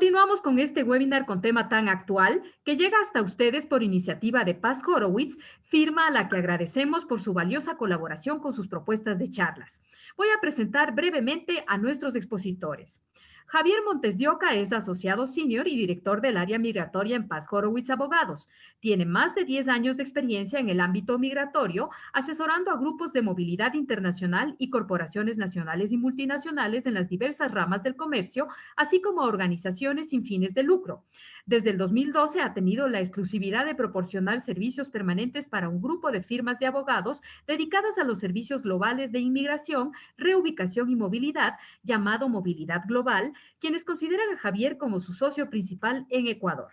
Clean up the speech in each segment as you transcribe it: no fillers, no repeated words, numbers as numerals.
Continuamos con este webinar con tema tan actual que llega hasta ustedes por iniciativa de Paz Horowitz, firma a la que agradecemos por su valiosa colaboración con sus propuestas de charlas. Voy a presentar brevemente a nuestros expositores. Javier Montes de Oca es asociado senior y director del área migratoria en Paz Horowitz Abogados. Tiene más de 10 años de experiencia en el ámbito migratorio, asesorando a grupos de movilidad internacional y corporaciones nacionales y multinacionales en las diversas ramas del comercio, así como a organizaciones sin fines de lucro. Desde el 2012 ha tenido la exclusividad de proporcionar servicios permanentes para un grupo de firmas de abogados dedicadas a los servicios globales de inmigración, reubicación y movilidad, llamado Movilidad Global, quienes consideran a Javier como su socio principal en Ecuador.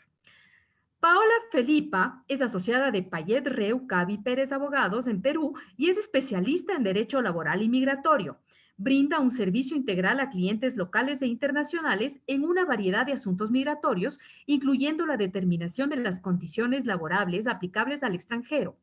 Paola Felipa es asociada de Payet Reu Cavi Pérez Abogados en Perú y es especialista en Derecho Laboral y Migratorio. Brinda un servicio integral a clientes locales e internacionales en una variedad de asuntos migratorios, incluyendo la determinación de las condiciones laborables aplicables al extranjero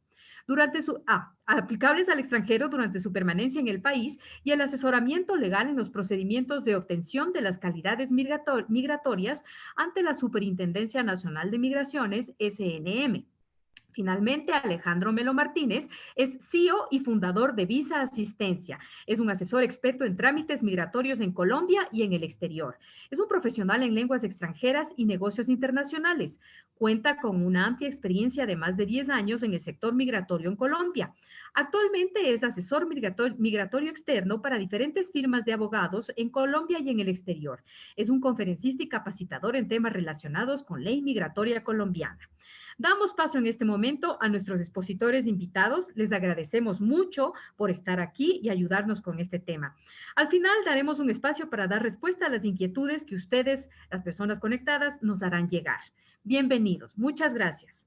aplicables al extranjero durante su permanencia en el país y el asesoramiento legal en los procedimientos de obtención de las calidades migratorias ante la Superintendencia Nacional de Migraciones, SNM. Finalmente, Alejandro Melo Martínez es CEO y fundador de Visa Asistencia. Es un asesor experto en trámites migratorios en Colombia y en el exterior. Es un profesional en lenguas extranjeras y negocios internacionales. Cuenta con una amplia experiencia de más de 10 años en el sector migratorio en Colombia. Actualmente es asesor migratorio externo para diferentes firmas de abogados en Colombia y en el exterior. Es un conferencista y capacitador en temas relacionados con ley migratoria colombiana. Damos paso en este momento a nuestros expositores invitados. Les agradecemos mucho por estar aquí y ayudarnos con este tema. Al final daremos un espacio para dar respuesta a las inquietudes que ustedes, las personas conectadas, nos harán llegar. Bienvenidos. Muchas gracias.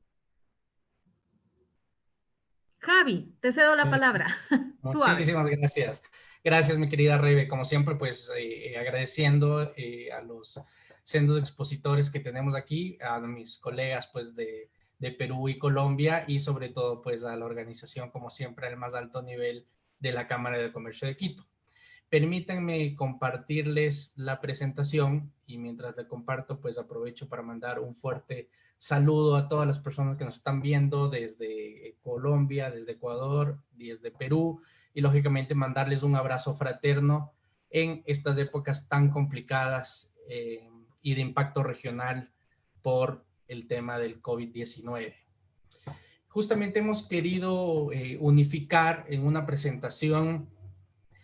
Javi, te cedo la palabra. Tú hablas. Muchísimas gracias. Gracias, mi querida Rebe. Como siempre, pues agradeciendo a los sendos expositores que tenemos aquí, a mis colegas pues de Perú y Colombia y sobre todo pues a la organización, como siempre, al más alto nivel de la Cámara de Comercio de Quito. Permítanme compartirles la presentación y mientras la comparto, pues aprovecho para mandar un fuerte saludo a todas las personas que nos están viendo desde Colombia, desde Ecuador, desde Perú y lógicamente mandarles un abrazo fraterno en estas épocas tan complicadas y de impacto regional por el tema del COVID-19. Justamente hemos querido unificar en una presentación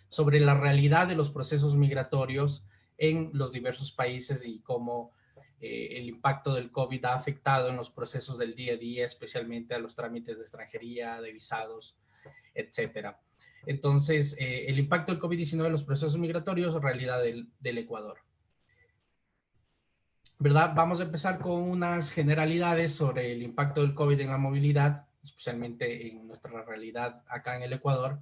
sobre la realidad de los procesos migratorios en los diversos países y cómo el impacto del COVID ha afectado en los procesos del día a día, especialmente a los trámites de extranjería, de visados, etcétera. Entonces, el impacto del COVID-19 en los procesos migratorios, realidad del Ecuador. ¿Verdad? Vamos a empezar con unas generalidades sobre el impacto del COVID en la movilidad, especialmente en nuestra realidad acá en el Ecuador.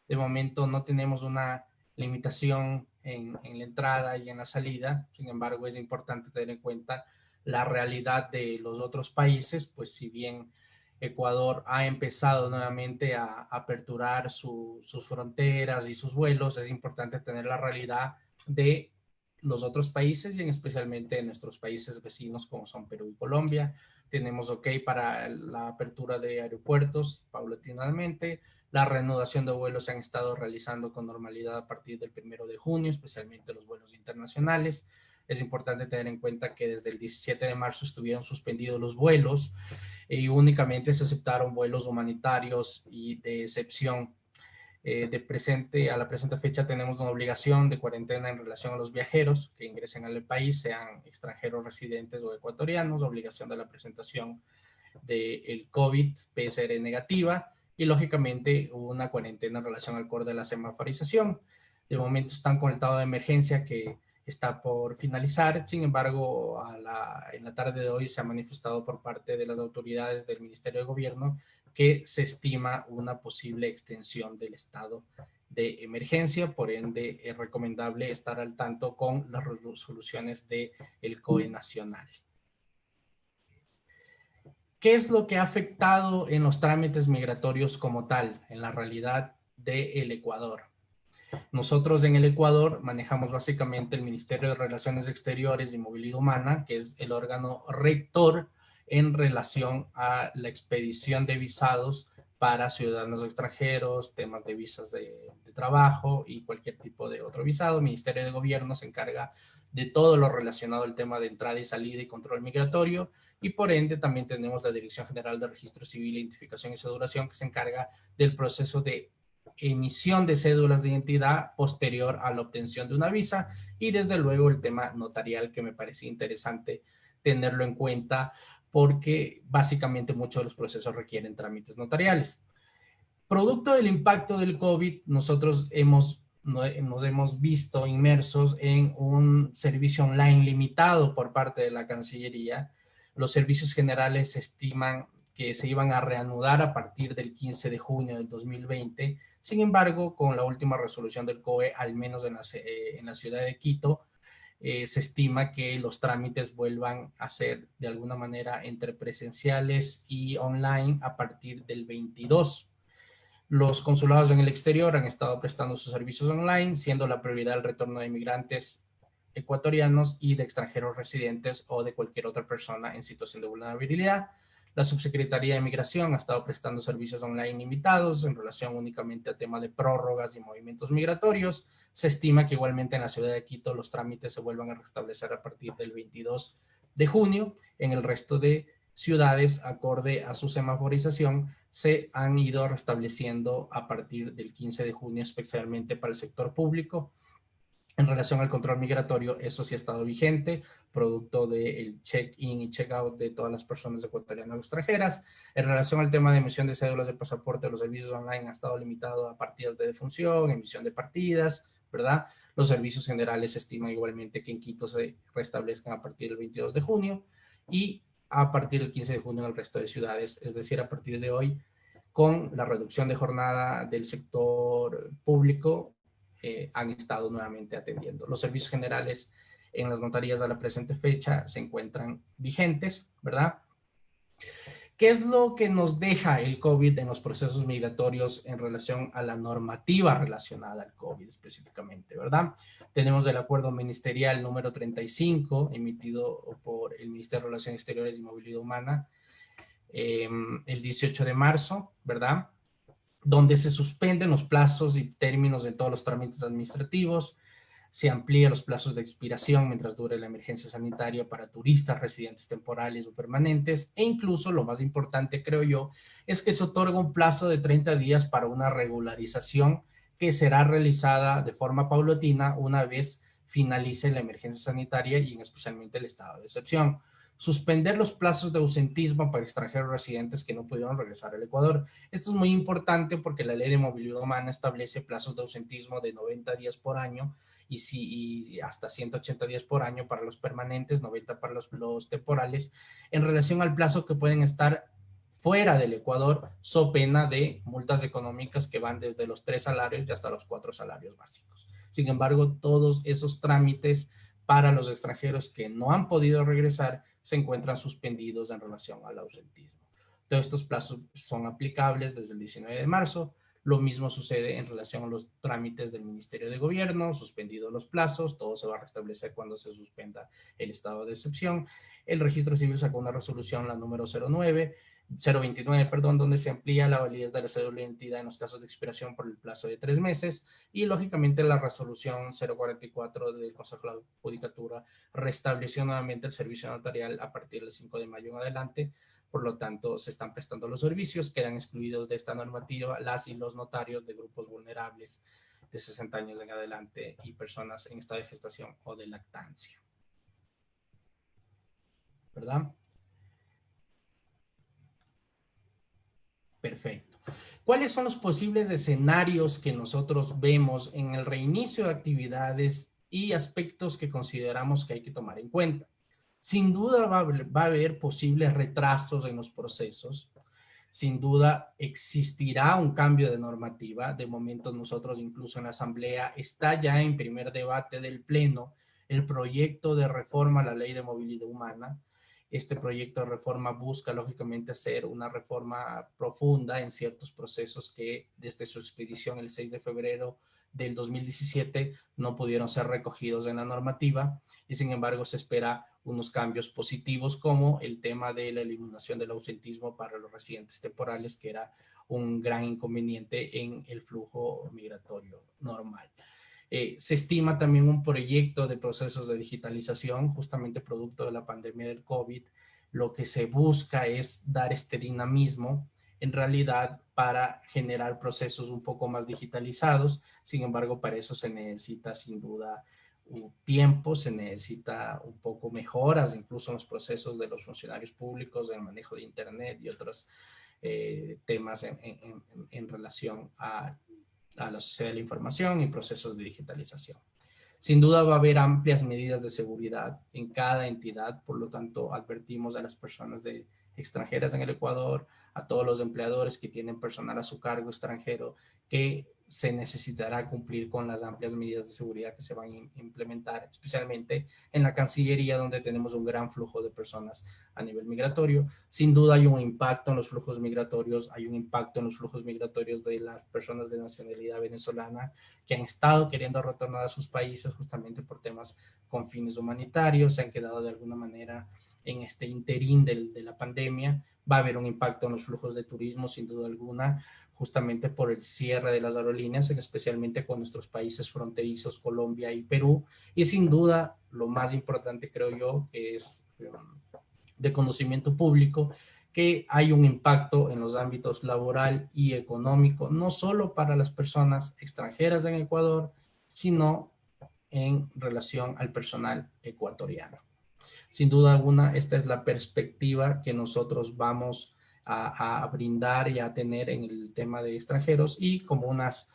De momento no tenemos una limitación en la entrada y en la salida, sin embargo es importante tener en cuenta la realidad de los otros países, pues si bien Ecuador ha empezado nuevamente a aperturar sus fronteras y sus vuelos, es importante tener la realidad de los otros países y en especialmente en nuestros países vecinos como son Perú y Colombia. Tenemos ok para la apertura de aeropuertos paulatinamente. La reanudación de vuelos se han estado realizando con normalidad a partir del 1 de junio, especialmente los vuelos internacionales. Es importante tener en cuenta que desde el 17 de marzo estuvieron suspendidos los vuelos y únicamente se aceptaron vuelos humanitarios y de excepción. A la presente fecha tenemos una obligación de cuarentena en relación a los viajeros que ingresen al país, sean extranjeros residentes o ecuatorianos, obligación de la presentación del COVID PCR negativa y lógicamente una cuarentena en relación al core de la semaforización. De momento están con el estado de emergencia que está por finalizar, sin embargo en la tarde de hoy se ha manifestado por parte de las autoridades del Ministerio de Gobierno que se estima una posible extensión del estado de emergencia, por ende es recomendable estar al tanto con las resoluciones del COE nacional. ¿Qué es lo que ha afectado en los trámites migratorios como tal, en la realidad del Ecuador? Nosotros en el Ecuador manejamos básicamente el Ministerio de Relaciones Exteriores y Movilidad Humana, que es el órgano rector en relación a la expedición de visados para ciudadanos extranjeros, temas de visas de trabajo y cualquier tipo de otro visado. El Ministerio de Gobierno se encarga de todo lo relacionado al tema de entrada y salida y control migratorio, y por ende también tenemos la Dirección General de Registro Civil, Identificación y Cedulación, que se encarga del proceso de emisión de cédulas de identidad posterior a la obtención de una visa, y desde luego el tema notarial, que me parece interesante tenerlo en cuenta porque básicamente muchos de los procesos requieren trámites notariales. Producto del impacto del COVID, nosotros nos hemos visto inmersos en un servicio online limitado por parte de la Cancillería. Los servicios generales se estiman que se iban a reanudar a partir del 15 de junio del 2020. Sin embargo, con la última resolución del COE, al menos en la ciudad de Quito, se estima que los trámites vuelvan a ser de alguna manera entre presenciales y online a partir del 22. Los consulados en el exterior han estado prestando sus servicios online, siendo la prioridad el retorno de inmigrantes ecuatorianos y de extranjeros residentes o de cualquier otra persona en situación de vulnerabilidad. La Subsecretaría de Migración ha estado prestando servicios online limitados en relación únicamente a tema de prórrogas y movimientos migratorios. Se estima que igualmente en la ciudad de Quito los trámites se vuelvan a restablecer a partir del 22 de junio. En el resto de ciudades, acorde a su semaforización, se han ido restableciendo a partir del 15 de junio, especialmente para el sector público. En relación al control migratorio, eso sí ha estado vigente, producto del check-in y check-out de todas las personas ecuatorianas o extranjeras. En relación al tema de emisión de cédulas de pasaporte, los servicios online han estado limitados a partidas de defunción, emisión de partidas, ¿verdad? Los servicios generales se estima igualmente que en Quito se restablezcan a partir del 22 de junio y a partir del 15 de junio en el resto de ciudades, es decir, a partir de hoy, con la reducción de jornada del sector público, han estado nuevamente atendiendo. Los servicios generales en las notarías a la presente fecha se encuentran vigentes, ¿verdad? ¿Qué es lo que nos deja el COVID en los procesos migratorios en relación a la normativa relacionada al COVID específicamente, ¿verdad? Tenemos el acuerdo ministerial número 35, emitido por el Ministerio de Relaciones Exteriores y Movilidad Humana, el 18 de marzo, ¿verdad? Donde se suspenden los plazos y términos de todos los trámites administrativos, se amplía los plazos de expiración mientras dure la emergencia sanitaria para turistas, residentes temporales o permanentes, e incluso, lo más importante creo yo, es que se otorga un plazo de 30 días para una regularización que será realizada de forma paulatina una vez finalice la emergencia sanitaria y especialmente el estado de excepción. Suspender los plazos de ausentismo para extranjeros residentes que no pudieron regresar al Ecuador. Esto es muy importante porque la Ley de Movilidad Humana establece plazos de ausentismo de 90 días por año y hasta 180 días por año para los permanentes, 90 para los temporales, en relación al plazo que pueden estar fuera del Ecuador, so pena de multas económicas que van desde los 3 salarios y hasta los 4 salarios básicos. Sin embargo, todos esos trámites para los extranjeros que no han podido regresar se encuentran suspendidos en relación al ausentismo. Todos estos plazos son aplicables desde el 19 de marzo. Lo mismo sucede en relación a los trámites del Ministerio de Gobierno, suspendidos los plazos, todo se va a restablecer cuando se suspenda el estado de excepción. El Registro Civil sacó una resolución, la número 029, perdón, donde se amplía la validez de la cédula de identidad en los casos de expiración por el plazo de 3 meses, y lógicamente la resolución 044 del Consejo de la Judicatura restableció nuevamente el servicio notarial a partir del 5 de mayo en adelante. Por lo tanto, se están prestando los servicios, quedan excluidos de esta normativa las y los notarios de grupos vulnerables de 60 años en adelante y personas en estado de gestación o de lactancia. ¿Verdad? Perfecto. ¿Cuáles son los posibles escenarios que nosotros vemos en el reinicio de actividades y aspectos que consideramos que hay que tomar en cuenta? Sin duda va a haber posibles retrasos en los procesos. Sin duda existirá un cambio de normativa. De momento nosotros incluso en la Asamblea está ya en primer debate del Pleno el proyecto de reforma a la Ley de Movilidad Humana. Este proyecto de reforma busca, lógicamente, hacer una reforma profunda en ciertos procesos que desde su expedición el 6 de febrero del 2017 no pudieron ser recogidos en la normativa y, sin embargo, se espera unos cambios positivos como el tema de la eliminación del ausentismo para los residentes temporales, que era un gran inconveniente en el flujo migratorio normal. Se estima también un proyecto de procesos de digitalización, justamente producto de la pandemia del COVID. Lo que se busca es dar este dinamismo, en realidad, para generar procesos un poco más digitalizados. Sin embargo, para eso se necesita, sin duda, un tiempo, se necesita un poco mejoras, incluso en los procesos de los funcionarios públicos, del manejo de Internet y otros temas en relación a la sociedad de la información y procesos de digitalización. Sin duda va a haber amplias medidas de seguridad en cada entidad, por lo tanto advertimos a las personas extranjeras en el Ecuador, a todos los empleadores que tienen personal a su cargo extranjero, que se necesitará cumplir con las amplias medidas de seguridad que se van a implementar, especialmente en la Cancillería, donde tenemos un gran flujo de personas a nivel migratorio. Sin duda hay un impacto en los flujos migratorios, hay un impacto en los flujos migratorios de las personas de nacionalidad venezolana que han estado queriendo retornar a sus países justamente por temas con fines humanitarios, se han quedado de alguna manera en este interín de la pandemia. Va a haber un impacto en los flujos de turismo, sin duda alguna, justamente por el cierre de las aerolíneas, especialmente con nuestros países fronterizos, Colombia y Perú. Y sin duda, lo más importante, creo yo, que es de conocimiento público, que hay un impacto en los ámbitos laboral y económico, no solo para las personas extranjeras en Ecuador, sino en relación al personal ecuatoriano. Sin duda alguna, esta es la perspectiva que nosotros vamos a brindar y a tener en el tema de extranjeros, y como unas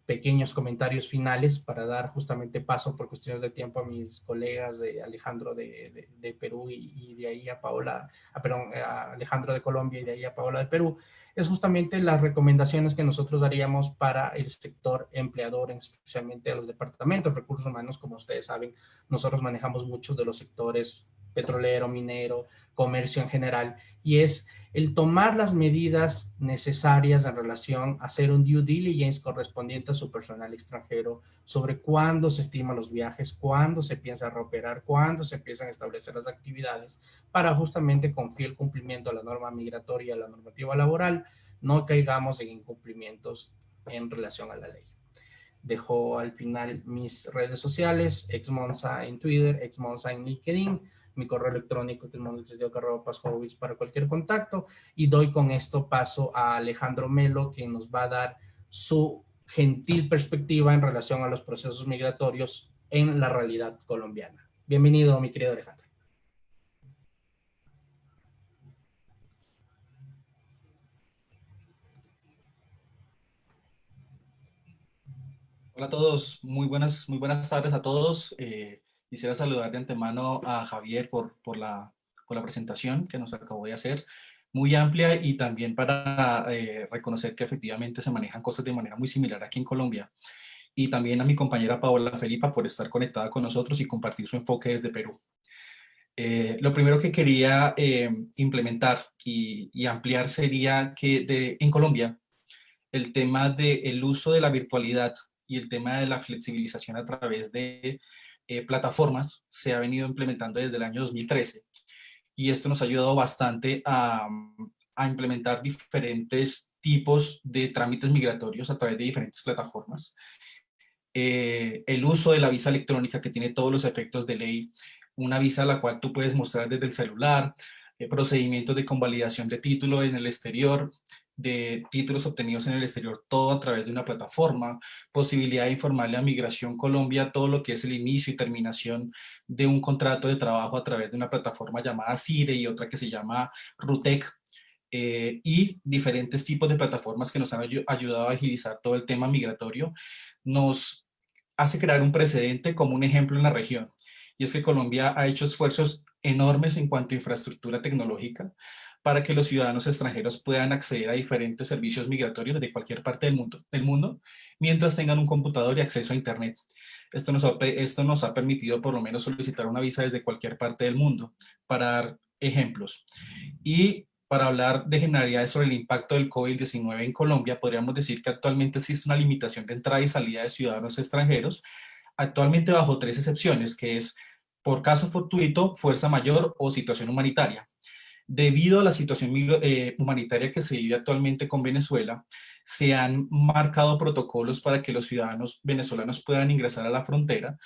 pequeños comentarios finales para dar justamente paso por cuestiones de tiempo a mis colegas de Alejandro de Perú y de ahí a Paola, a Alejandro de Colombia y de ahí a Paola de Perú, es justamente las recomendaciones que nosotros daríamos para el sector empleador, especialmente a los departamentos de recursos humanos. Como ustedes saben, nosotros manejamos muchos de los sectores petrolero, minero, comercio en general, y es el tomar las medidas necesarias en relación a hacer un due diligence correspondiente a su personal extranjero sobre cuándo se estiman los viajes, cuándo se piensa reoperar, cuándo se empiezan a establecer las actividades, para justamente con fiel cumplimiento a la norma migratoria, a la normativa laboral, no caigamos en incumplimientos en relación a la ley. Dejo al final mis redes sociales, exmonza en Twitter, exmonza en LinkedIn, mi correo electrónico que es montes.pasjowitz para cualquier contacto, y doy con esto paso a Alejandro Melo, que nos va a dar su gentil perspectiva en relación a los procesos migratorios en la realidad colombiana. Bienvenido, mi querido Alejandro. Hola a todos, muy buenas tardes a todos. Quisiera saludar de antemano a Javier por la presentación que nos acabó de hacer, muy amplia, y también para reconocer que efectivamente se manejan cosas de manera muy similar aquí en Colombia. Y también a mi compañera Paola Felipa por estar conectada con nosotros y compartir su enfoque desde Perú. Lo primero que quería implementar y ampliar sería que en Colombia el tema del uso de la virtualidad y el tema de la flexibilización a través de plataformas se ha venido implementando desde el año 2013, y esto nos ha ayudado bastante a implementar diferentes tipos de trámites migratorios a través de diferentes plataformas. El uso de la visa electrónica, que tiene todos los efectos de ley, una visa a la cual tú puedes mostrar desde el celular, procedimientos de convalidación de título en el exterior, de títulos obtenidos en el exterior, todo a través de una plataforma, posibilidad de informarle a Migración Colombia todo lo que es el inicio y terminación de un contrato de trabajo a través de una plataforma llamada CIRE y otra que se llama RUTEC, y diferentes tipos de plataformas que nos han ayudado a agilizar todo el tema migratorio, nos hace crear un precedente como un ejemplo en la región. Y es que Colombia ha hecho esfuerzos enormes en cuanto a infraestructura tecnológica para que los ciudadanos extranjeros puedan acceder a diferentes servicios migratorios de cualquier parte del mundo mientras tengan un computador y acceso a Internet. Esto nos ha permitido por lo menos solicitar una visa desde cualquier parte del mundo, para dar ejemplos. Y para hablar de generalidades sobre el impacto del COVID-19 en Colombia, podríamos decir que actualmente existe una limitación de entrada y salida de ciudadanos extranjeros, actualmente bajo 3 excepciones, que es por caso fortuito, fuerza mayor o situación humanitaria. Debido a la situación humanitaria que se vive actualmente con Venezuela, se han marcado protocolos para que los ciudadanos venezolanos puedan ingresar a la frontera.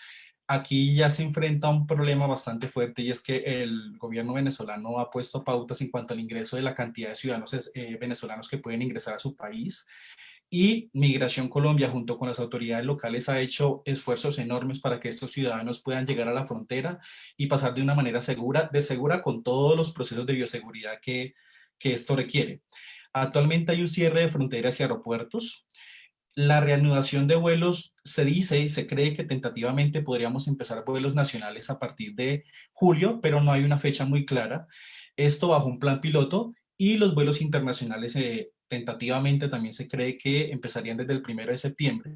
Aquí ya se enfrenta a un problema bastante fuerte, y es que el gobierno venezolano ha puesto pautas en cuanto al ingreso de la cantidad de ciudadanos venezolanos que pueden ingresar a su país. Y Migración Colombia, junto con las autoridades locales, ha hecho esfuerzos enormes para que estos ciudadanos puedan llegar a la frontera y pasar de una manera segura con todos los procesos de bioseguridad que esto requiere. Actualmente hay un cierre de fronteras y aeropuertos. La reanudación de vuelos se dice y se cree que tentativamente podríamos empezar vuelos nacionales a partir de julio, pero no hay una fecha muy clara. Esto bajo un plan piloto, y los vuelos internacionales tentativamente también se cree que empezarían desde el 1 de septiembre.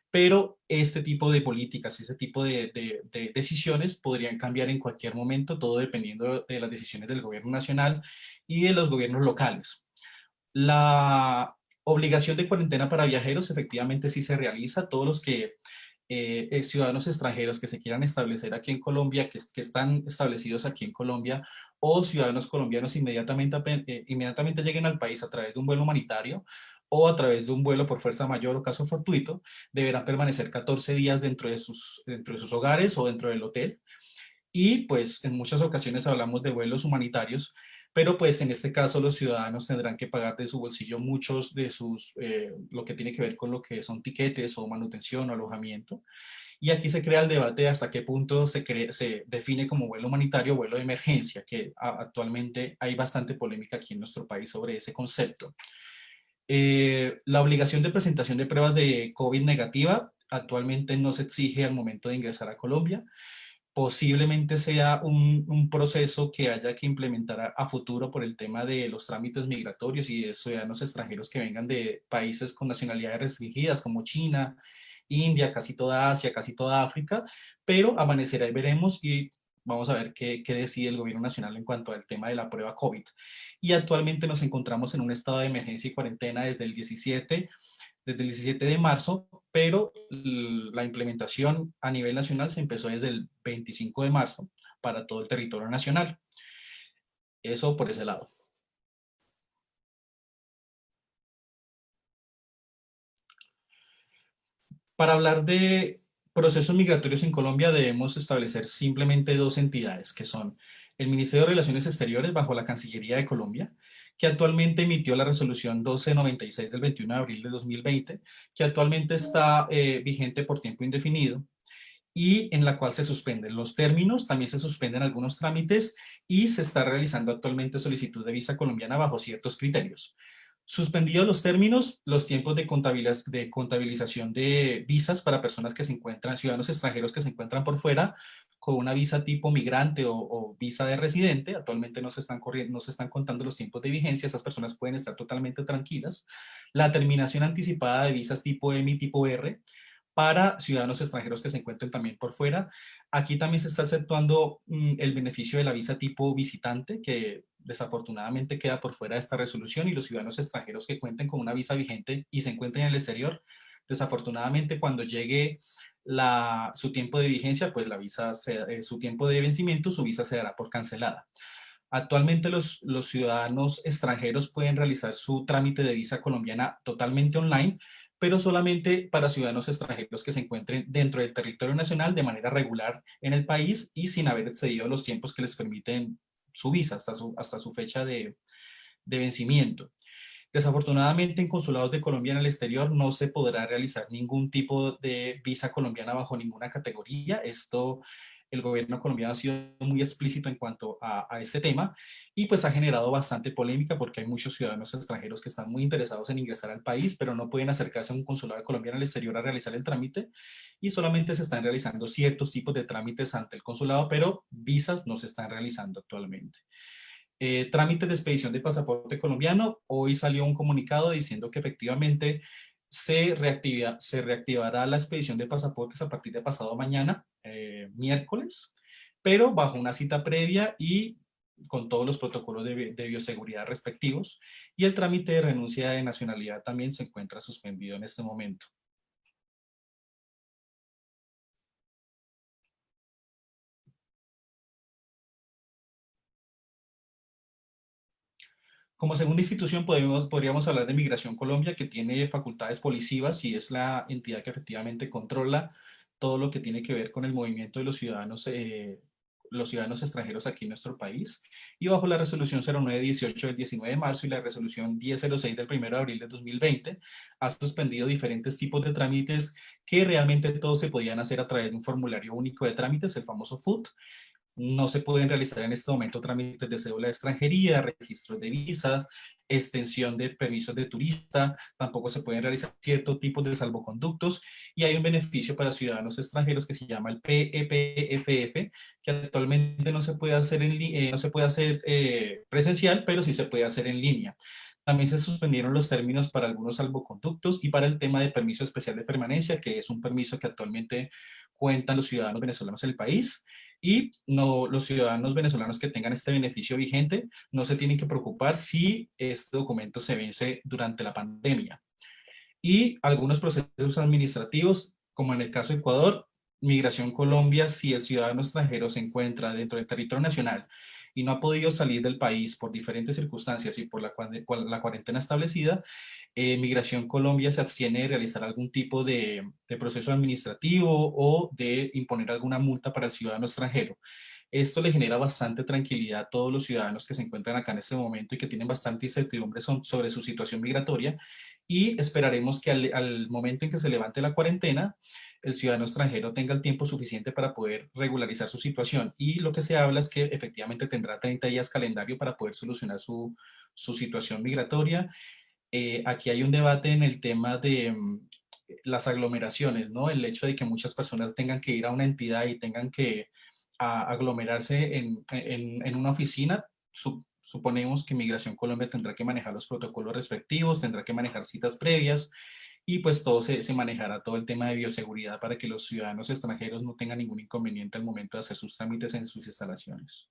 Pero este tipo de políticas, este tipo de decisiones podrían cambiar en cualquier momento, todo dependiendo de las decisiones del gobierno nacional y de los gobiernos locales. La obligación de cuarentena para viajeros efectivamente sí se realiza. Todos los ciudadanos extranjeros que se quieran establecer aquí en Colombia, que están establecidos aquí en Colombia, o ciudadanos colombianos inmediatamente lleguen al país a través de un vuelo humanitario o a través de un vuelo por fuerza mayor o caso fortuito, deberán permanecer 14 días dentro de sus hogares o dentro del hotel. Y pues en muchas ocasiones hablamos de vuelos humanitarios, pero pues en este caso los ciudadanos tendrán que pagar de su bolsillo muchos de lo que tiene que ver con lo que son tiquetes o manutención o alojamiento. Y aquí se crea el debate de hasta qué punto se define como vuelo humanitario o vuelo de emergencia, que actualmente hay bastante polémica aquí en nuestro país sobre ese concepto. La obligación de presentación de pruebas de COVID negativa actualmente no se exige al momento de ingresar a Colombia. Posiblemente sea un proceso que haya que implementar a futuro por el tema de los trámites migratorios y de ciudadanos extranjeros que vengan de países con nacionalidades restringidas como China, India, casi toda Asia, casi toda África, pero amanecerá y veremos, y vamos a ver qué decide el gobierno nacional en cuanto al tema de la prueba COVID. Y actualmente nos encontramos en un estado de emergencia y cuarentena desde el 17 de marzo, pero la implementación a nivel nacional se empezó desde el 25 de marzo para todo el territorio nacional. Eso por ese lado. Para hablar de procesos migratorios en Colombia debemos establecer simplemente 2 entidades, que son el Ministerio de Relaciones Exteriores bajo la Cancillería de Colombia, que actualmente emitió la resolución 1296 del 21 de abril de 2020, que actualmente está vigente por tiempo indefinido, y en la cual se suspenden los términos, también se suspenden algunos trámites, y se está realizando actualmente solicitud de visa colombiana bajo ciertos criterios. Suspendidos los términos, los tiempos de contabilización de visas para personas que se encuentran, ciudadanos extranjeros que se encuentran por fuera con una visa tipo migrante o visa de residente, actualmente no se están contando los tiempos de vigencia, esas personas pueden estar totalmente tranquilas. La terminación anticipada de visas tipo M y tipo R para ciudadanos extranjeros que se encuentren también por fuera. Aquí también se está aceptando el beneficio de la visa tipo visitante, que desafortunadamente queda por fuera de esta resolución, y los ciudadanos extranjeros que cuenten con una visa vigente y se encuentren en el exterior, desafortunadamente cuando llegue su tiempo de vigencia, pues su tiempo de vencimiento, su visa se dará por cancelada. Actualmente los ciudadanos extranjeros pueden realizar su trámite de visa colombiana totalmente online, pero solamente para ciudadanos extranjeros que se encuentren dentro del territorio nacional de manera regular en el país y sin haber excedido los tiempos que les permiten su visa hasta su fecha de vencimiento. Desafortunadamente, en consulados de Colombia en el exterior no se podrá realizar ningún tipo de visa colombiana bajo ninguna categoría. El gobierno colombiano ha sido muy explícito en cuanto a este tema, y pues ha generado bastante polémica porque hay muchos ciudadanos extranjeros que están muy interesados en ingresar al país, pero no pueden acercarse a un consulado de Colombia en el exterior a realizar el trámite, y solamente se están realizando ciertos tipos de trámites ante el consulado, pero visas no se están realizando actualmente. Trámites de expedición de pasaporte colombiano, hoy salió un comunicado diciendo que efectivamente se reactivará la expedición de pasaportes a partir de pasado mañana, miércoles, pero bajo una cita previa y con todos los protocolos de bioseguridad respectivos. Y el trámite de renuncia de nacionalidad también se encuentra suspendido en este momento. Como segunda institución podríamos hablar de Migración Colombia, que tiene facultades policivas y es la entidad que efectivamente controla todo lo que tiene que ver con el movimiento de los ciudadanos extranjeros aquí en nuestro país. Y bajo la resolución 0918 del 19 de marzo y la resolución 1006 del 1 de abril de 2020, ha suspendido diferentes tipos de trámites que realmente todos se podían hacer a través de un formulario único de trámites, el famoso FUT. No se pueden realizar en este momento trámites de cédula de extranjería, registros de visas, extensión de permisos de turista, tampoco se pueden realizar ciertos tipos de salvoconductos y hay un beneficio para ciudadanos extranjeros que se llama el PEPFF, que actualmente no se puede hacer, no se puede hacer presencial, pero sí se puede hacer en línea. También se suspendieron los términos para algunos salvoconductos y para el tema de permiso especial de permanencia, que es un permiso que actualmente cuentan los ciudadanos venezolanos en el país. Y no, los ciudadanos venezolanos que tengan este beneficio vigente no se tienen que preocupar si este documento se vence durante la pandemia. Y algunos procesos administrativos, como en el caso de Ecuador, Migración Colombia, si el ciudadano extranjero se encuentra dentro del territorio nacional y no ha podido salir del país por diferentes circunstancias y por la cuarentena establecida, Migración Colombia se abstiene de realizar algún tipo de proceso administrativo o de imponer alguna multa para el ciudadano extranjero. Esto le genera bastante tranquilidad a todos los ciudadanos que se encuentran acá en este momento y que tienen bastante incertidumbre sobre su situación migratoria, y esperaremos que al momento en que se levante la cuarentena, el ciudadano extranjero tenga el tiempo suficiente para poder regularizar su situación. Y lo que se habla es que efectivamente tendrá 30 días calendario para poder solucionar su situación migratoria. Aquí hay un debate en el tema de las aglomeraciones, ¿no? El hecho de que muchas personas tengan que ir a una entidad y tengan que aglomerarse en una oficina. Suponemos que Migración Colombia tendrá que manejar los protocolos respectivos, tendrá que manejar citas previas y pues todo se manejará, todo el tema de bioseguridad para que los ciudadanos extranjeros no tengan ningún inconveniente al momento de hacer sus trámites en sus instalaciones.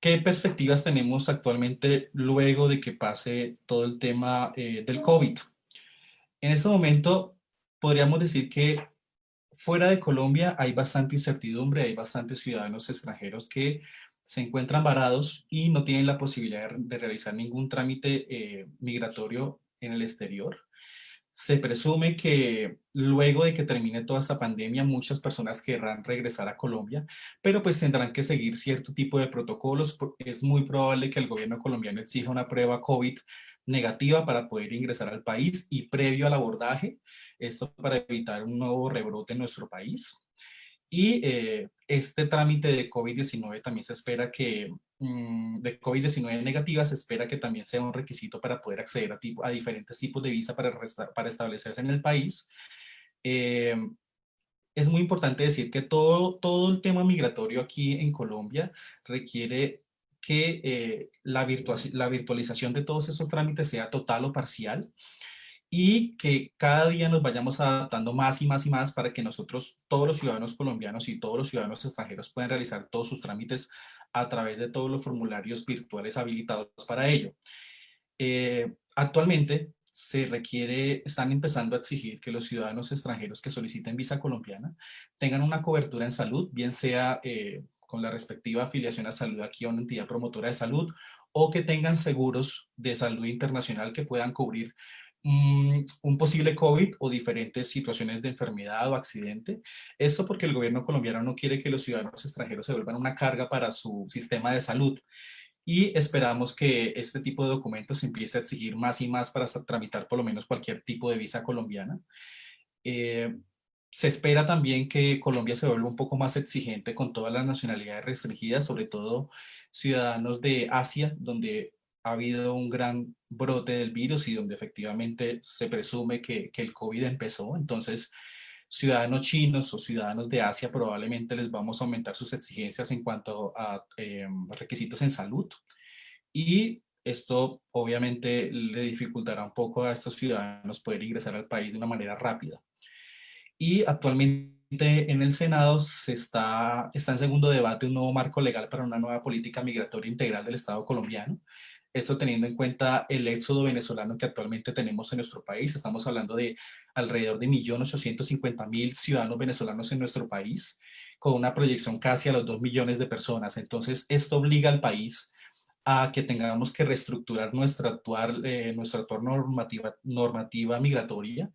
¿Qué perspectivas tenemos actualmente luego de que pase todo el tema del COVID? En este momento podríamos decir que fuera de Colombia hay bastante incertidumbre, hay bastantes ciudadanos extranjeros que se encuentran varados y no tienen la posibilidad de realizar ningún trámite migratorio en el exterior. Se presume que luego de que termine toda esta pandemia, muchas personas querrán regresar a Colombia, pero pues tendrán que seguir cierto tipo de protocolos. Es muy probable que el gobierno colombiano exija una prueba COVID negativa para poder ingresar al país y previo al abordaje, esto para evitar un nuevo rebrote en nuestro país. Y este trámite de COVID-19 también se espera que, de COVID-19 negativa, se espera que también sea un requisito para poder acceder a diferentes tipos de visa para establecerse en el país. Eh, es muy importante decir que todo el tema migratorio aquí en Colombia requiere que la virtualización de todos esos trámites sea total o parcial, y que cada día nos vayamos adaptando más y más y más para que nosotros, todos los ciudadanos colombianos y todos los ciudadanos extranjeros, puedan realizar todos sus trámites a través de todos los formularios virtuales habilitados para ello. Actualmente están empezando a exigir que los ciudadanos extranjeros que soliciten visa colombiana tengan una cobertura en salud, bien sea con la respectiva afiliación a salud aquí a una entidad promotora de salud, o que tengan seguros de salud internacional que puedan cubrir un posible COVID o diferentes situaciones de enfermedad o accidente. Esto porque el gobierno colombiano no quiere que los ciudadanos extranjeros se vuelvan una carga para su sistema de salud. Y esperamos que este tipo de documentos se empiece a exigir más y más para tramitar por lo menos cualquier tipo de visa colombiana. Eh, Se espera también que Colombia se vuelva un poco más exigente con todas las nacionalidades restringidas, sobre todo ciudadanos de Asia, donde ha habido un gran brote del virus y donde efectivamente se presume que el COVID empezó. Entonces, ciudadanos chinos o ciudadanos de Asia probablemente les vamos a aumentar sus exigencias en cuanto a requisitos en salud. Y esto obviamente le dificultará un poco a estos ciudadanos poder ingresar al país de una manera rápida. Y actualmente en el Senado está en segundo debate un nuevo marco legal para una nueva política migratoria integral del Estado colombiano. Esto teniendo en cuenta el éxodo venezolano que actualmente tenemos en nuestro país. Estamos hablando de alrededor de 1.850.000 ciudadanos venezolanos en nuestro país, con una proyección casi a los 2 millones de personas. Entonces, esto obliga al país a que tengamos que reestructurar nuestra actual normativa migratoria.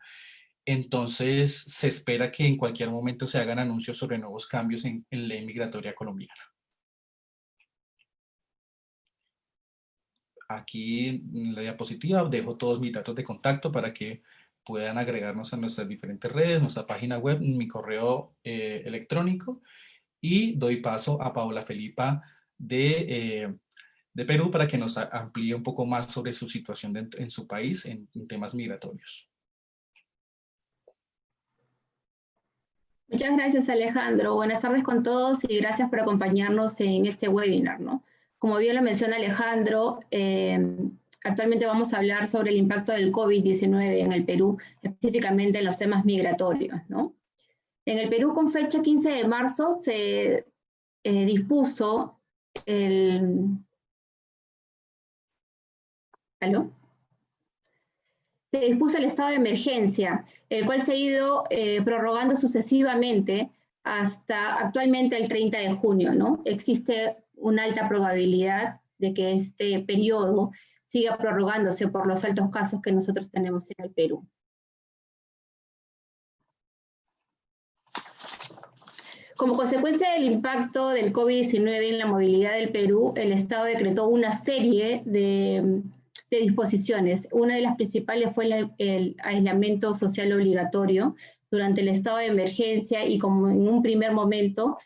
Entonces, se espera que en cualquier momento se hagan anuncios sobre nuevos cambios en ley migratoria colombiana. Aquí en la diapositiva dejo todos mis datos de contacto para que puedan agregarnos a nuestras diferentes redes, nuestra página web, mi correo electrónico, y doy paso a Paola Felipa de Perú para que nos amplíe un poco más sobre su situación en su país en temas migratorios. Muchas gracias, Alejandro. Buenas tardes con todos y gracias por acompañarnos en este webinar, ¿no? Como bien lo menciona Alejandro, actualmente vamos a hablar sobre el impacto del COVID-19 en el Perú, específicamente en los temas migratorios, ¿no? En el Perú, con fecha 15 de marzo, se dispuso el... ¿Aló? Se dispuso el estado de emergencia, el cual se ha ido prorrogando sucesivamente hasta actualmente el 30 de junio, ¿no? Existe una alta probabilidad de que este periodo siga prorrogándose por los altos casos que nosotros tenemos en el Perú. Como consecuencia del impacto del COVID-19 en la movilidad del Perú, el Estado decretó una serie de disposiciones. Una de las principales fue el aislamiento social obligatorio durante el estado de emergencia, y como en un primer momento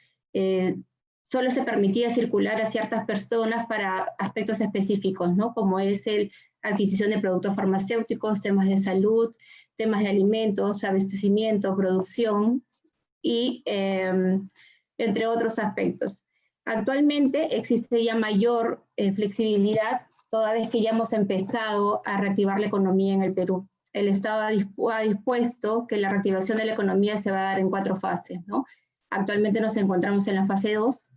solo se permitía circular a ciertas personas para aspectos específicos, ¿no? Como es la adquisición de productos farmacéuticos, temas de salud, temas de alimentos, abastecimiento, producción y entre otros aspectos. Actualmente existe ya mayor flexibilidad, toda vez que ya hemos empezado a reactivar la economía en el Perú. El Estado ha dispuesto que la reactivación de la economía se va a dar en 4 fases, ¿no? Actualmente nos encontramos en la fase 2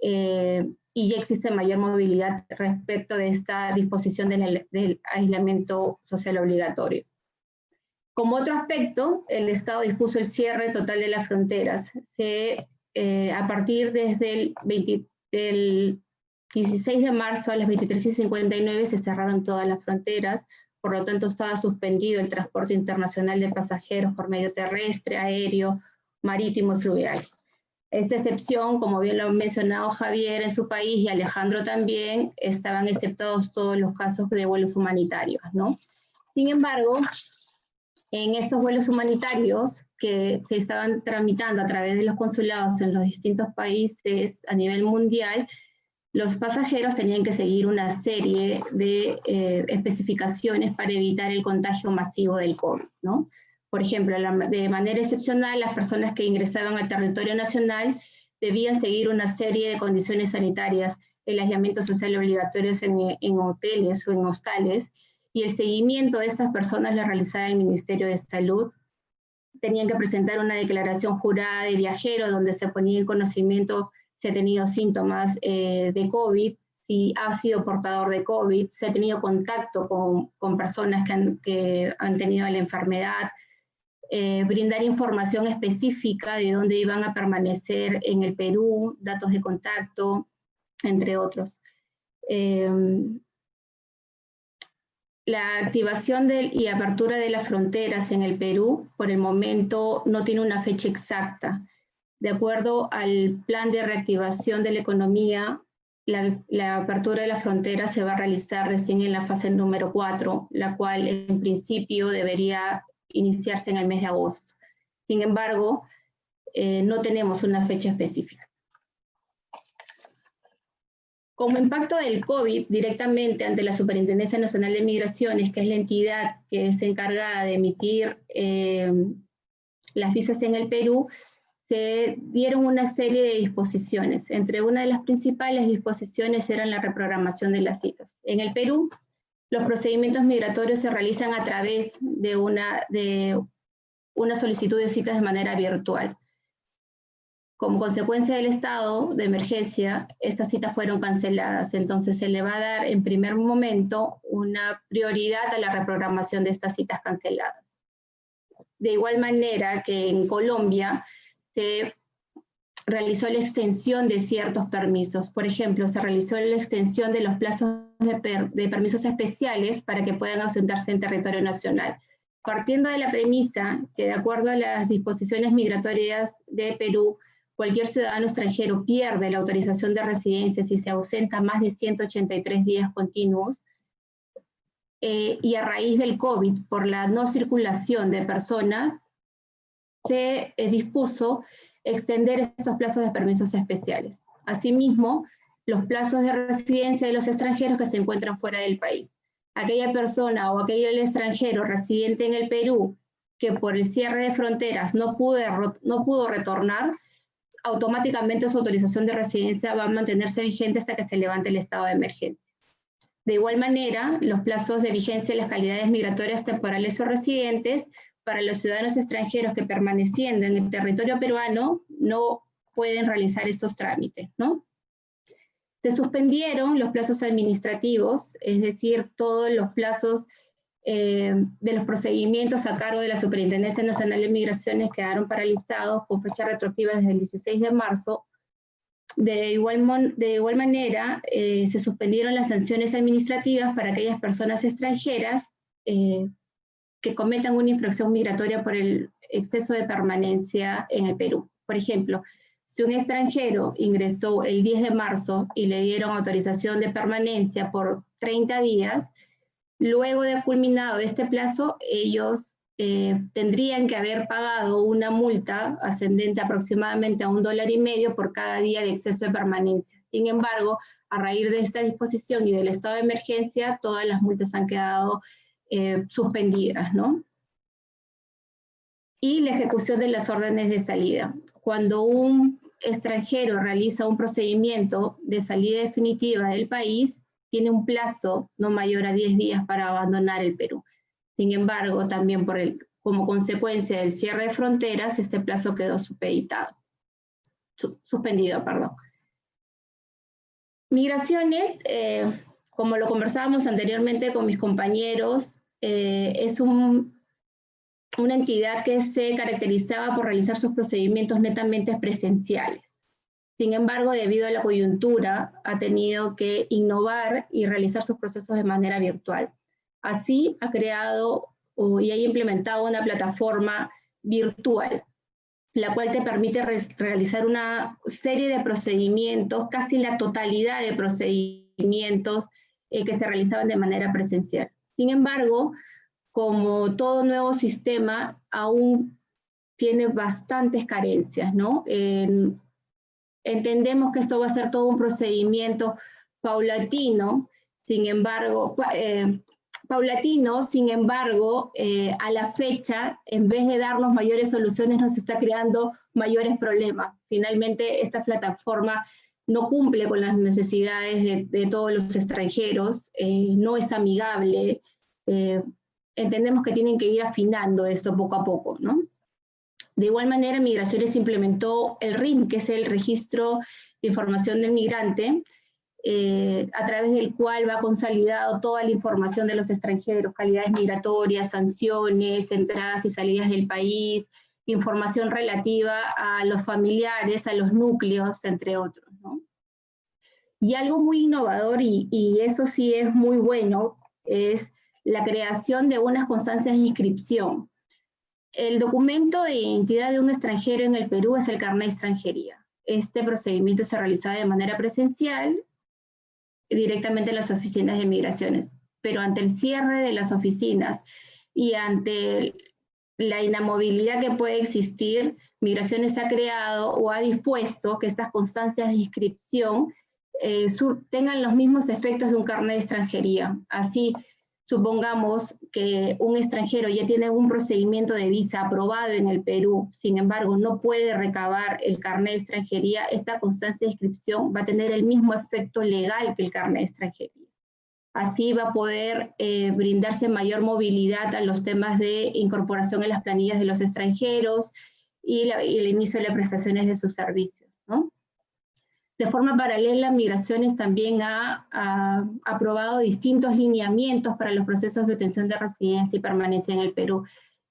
y ya existe mayor movilidad respecto de esta disposición del aislamiento social obligatorio. Como otro aspecto, el Estado dispuso el cierre total de las fronteras. A partir desde el 16 de marzo a las 23:59 se cerraron todas las fronteras, por lo tanto estaba suspendido el transporte internacional de pasajeros por medio terrestre, aéreo, marítimo y fluvial. Esta excepción, como bien lo ha mencionado Javier en su país y Alejandro también, estaban exceptados todos los casos de vuelos humanitarios, ¿no? Sin embargo, en estos vuelos humanitarios que se estaban tramitando a través de los consulados en los distintos países a nivel mundial, los pasajeros tenían que seguir una serie de especificaciones para evitar el contagio masivo del COVID, ¿no? Por ejemplo, de manera excepcional, las personas que ingresaban al territorio nacional debían seguir una serie de condiciones sanitarias, el aislamiento social obligatorio en hoteles o en hostales, y el seguimiento de estas personas lo realizaba el Ministerio de Salud. Tenían que presentar una declaración jurada de viajero donde se ponía en conocimiento si ha tenido síntomas de COVID, si ha sido portador de COVID, si ha tenido contacto con personas que han tenido la enfermedad, brindar información específica de dónde iban a permanecer en el Perú, datos de contacto, entre otros. La activación y apertura de las fronteras en el Perú, por el momento, no tiene una fecha exacta. De acuerdo al plan de reactivación de la economía, la apertura de las fronteras se va a realizar recién en la fase número 4, la cual en principio debería iniciarse en el mes de agosto. Sin embargo, no tenemos una fecha específica. Como impacto del COVID directamente ante la Superintendencia Nacional de Migraciones, que es la entidad que es encargada de emitir las visas en el Perú, se dieron una serie de disposiciones. Entre una de las principales disposiciones eran la reprogramación de las citas. En el Perú, los procedimientos migratorios se realizan a través de una solicitud de citas de manera virtual. Como consecuencia del estado de emergencia, estas citas fueron canceladas, entonces se le va a dar en primer momento una prioridad a la reprogramación de estas citas canceladas. De igual manera que en Colombia se realizó la extensión de ciertos permisos. Por ejemplo, se realizó la extensión de los plazos de permisos especiales para que puedan ausentarse en territorio nacional. Partiendo de la premisa que de acuerdo a las disposiciones migratorias de Perú, cualquier ciudadano extranjero pierde la autorización de residencia si se ausenta más de 183 días continuos, y a raíz del COVID, por la no circulación de personas, se dispuso extender estos plazos de permisos especiales. Asimismo, los plazos de residencia de los extranjeros que se encuentran fuera del país. Aquella persona o aquel extranjero residente en el Perú que por el cierre de fronteras no pudo retornar, automáticamente su autorización de residencia va a mantenerse vigente hasta que se levante el estado de emergencia. De igual manera, los plazos de vigencia de las calidades migratorias temporales o residentes para los ciudadanos extranjeros que permaneciendo en el territorio peruano no pueden realizar estos trámites, ¿no? Se suspendieron los plazos administrativos, es decir, todos los plazos de los procedimientos a cargo de la Superintendencia Nacional de Migraciones quedaron paralizados con fecha retroactiva desde el 16 de marzo. De igual manera, se suspendieron las sanciones administrativas para aquellas personas extranjeras que cometan una infracción migratoria por el exceso de permanencia en el Perú. Por ejemplo, si un extranjero ingresó el 10 de marzo y le dieron autorización de permanencia por 30 días, luego de culminado este plazo, ellos tendrían que haber pagado una multa ascendente aproximadamente a $1,50 por cada día de exceso de permanencia. Sin embargo, a raíz de esta disposición y del estado de emergencia, todas las multas han quedado suspendidas, ¿no? Y la ejecución de las órdenes de salida. Cuando un extranjero realiza un procedimiento de salida definitiva del país, tiene un plazo no mayor a 10 días para abandonar el Perú. Sin embargo, también como consecuencia del cierre de fronteras, este plazo quedó suspendido. Migraciones, como lo conversábamos anteriormente con mis compañeros, es una entidad que se caracterizaba por realizar sus procedimientos netamente presenciales. Sin embargo, debido a la coyuntura, ha tenido que innovar y realizar sus procesos de manera virtual. Así, ha creado y ha implementado una plataforma virtual, la cual te permite realizar una serie de procedimientos, casi la totalidad de procedimientos que se realizaban de manera presencial. Sin embargo, como todo nuevo sistema, aún tiene bastantes carencias, ¿no? Entendemos que esto va a ser todo un procedimiento paulatino, sin embargo, a la fecha, en vez de darnos mayores soluciones, nos está creando mayores problemas. Finalmente, esta plataforma no cumple con las necesidades de todos los extranjeros, no es amigable, entendemos que tienen que ir afinando esto poco a poco, ¿no? De igual manera, Migraciones implementó el RIM, que es el Registro de Información del Migrante, a través del cual va consolidado toda la información de los extranjeros, calidades migratorias, sanciones, entradas y salidas del país, información relativa a los familiares, a los núcleos, entre otros, ¿no? Y algo muy innovador, y eso sí es muy bueno, es la creación de unas constancias de inscripción. El documento de identidad de un extranjero en el Perú es el carnet de extranjería. Este procedimiento se realizaba de manera presencial directamente en las oficinas de migraciones, pero ante el cierre de las oficinas y ante la inamovilidad que puede existir, Migraciones ha creado o ha dispuesto que estas constancias de inscripción tengan los mismos efectos de un carnet de extranjería. Así, supongamos que un extranjero ya tiene un procedimiento de visa aprobado en el Perú, sin embargo no puede recabar el carnet de extranjería, esta constancia de inscripción va a tener el mismo efecto legal que el carnet de extranjería. Así va a poder brindarse mayor movilidad a los temas de incorporación en las planillas de los extranjeros y el inicio de las prestaciones de sus servicios, ¿no? De forma paralela, Migraciones también ha aprobado distintos lineamientos para los procesos de obtención de residencia y permanencia en el Perú.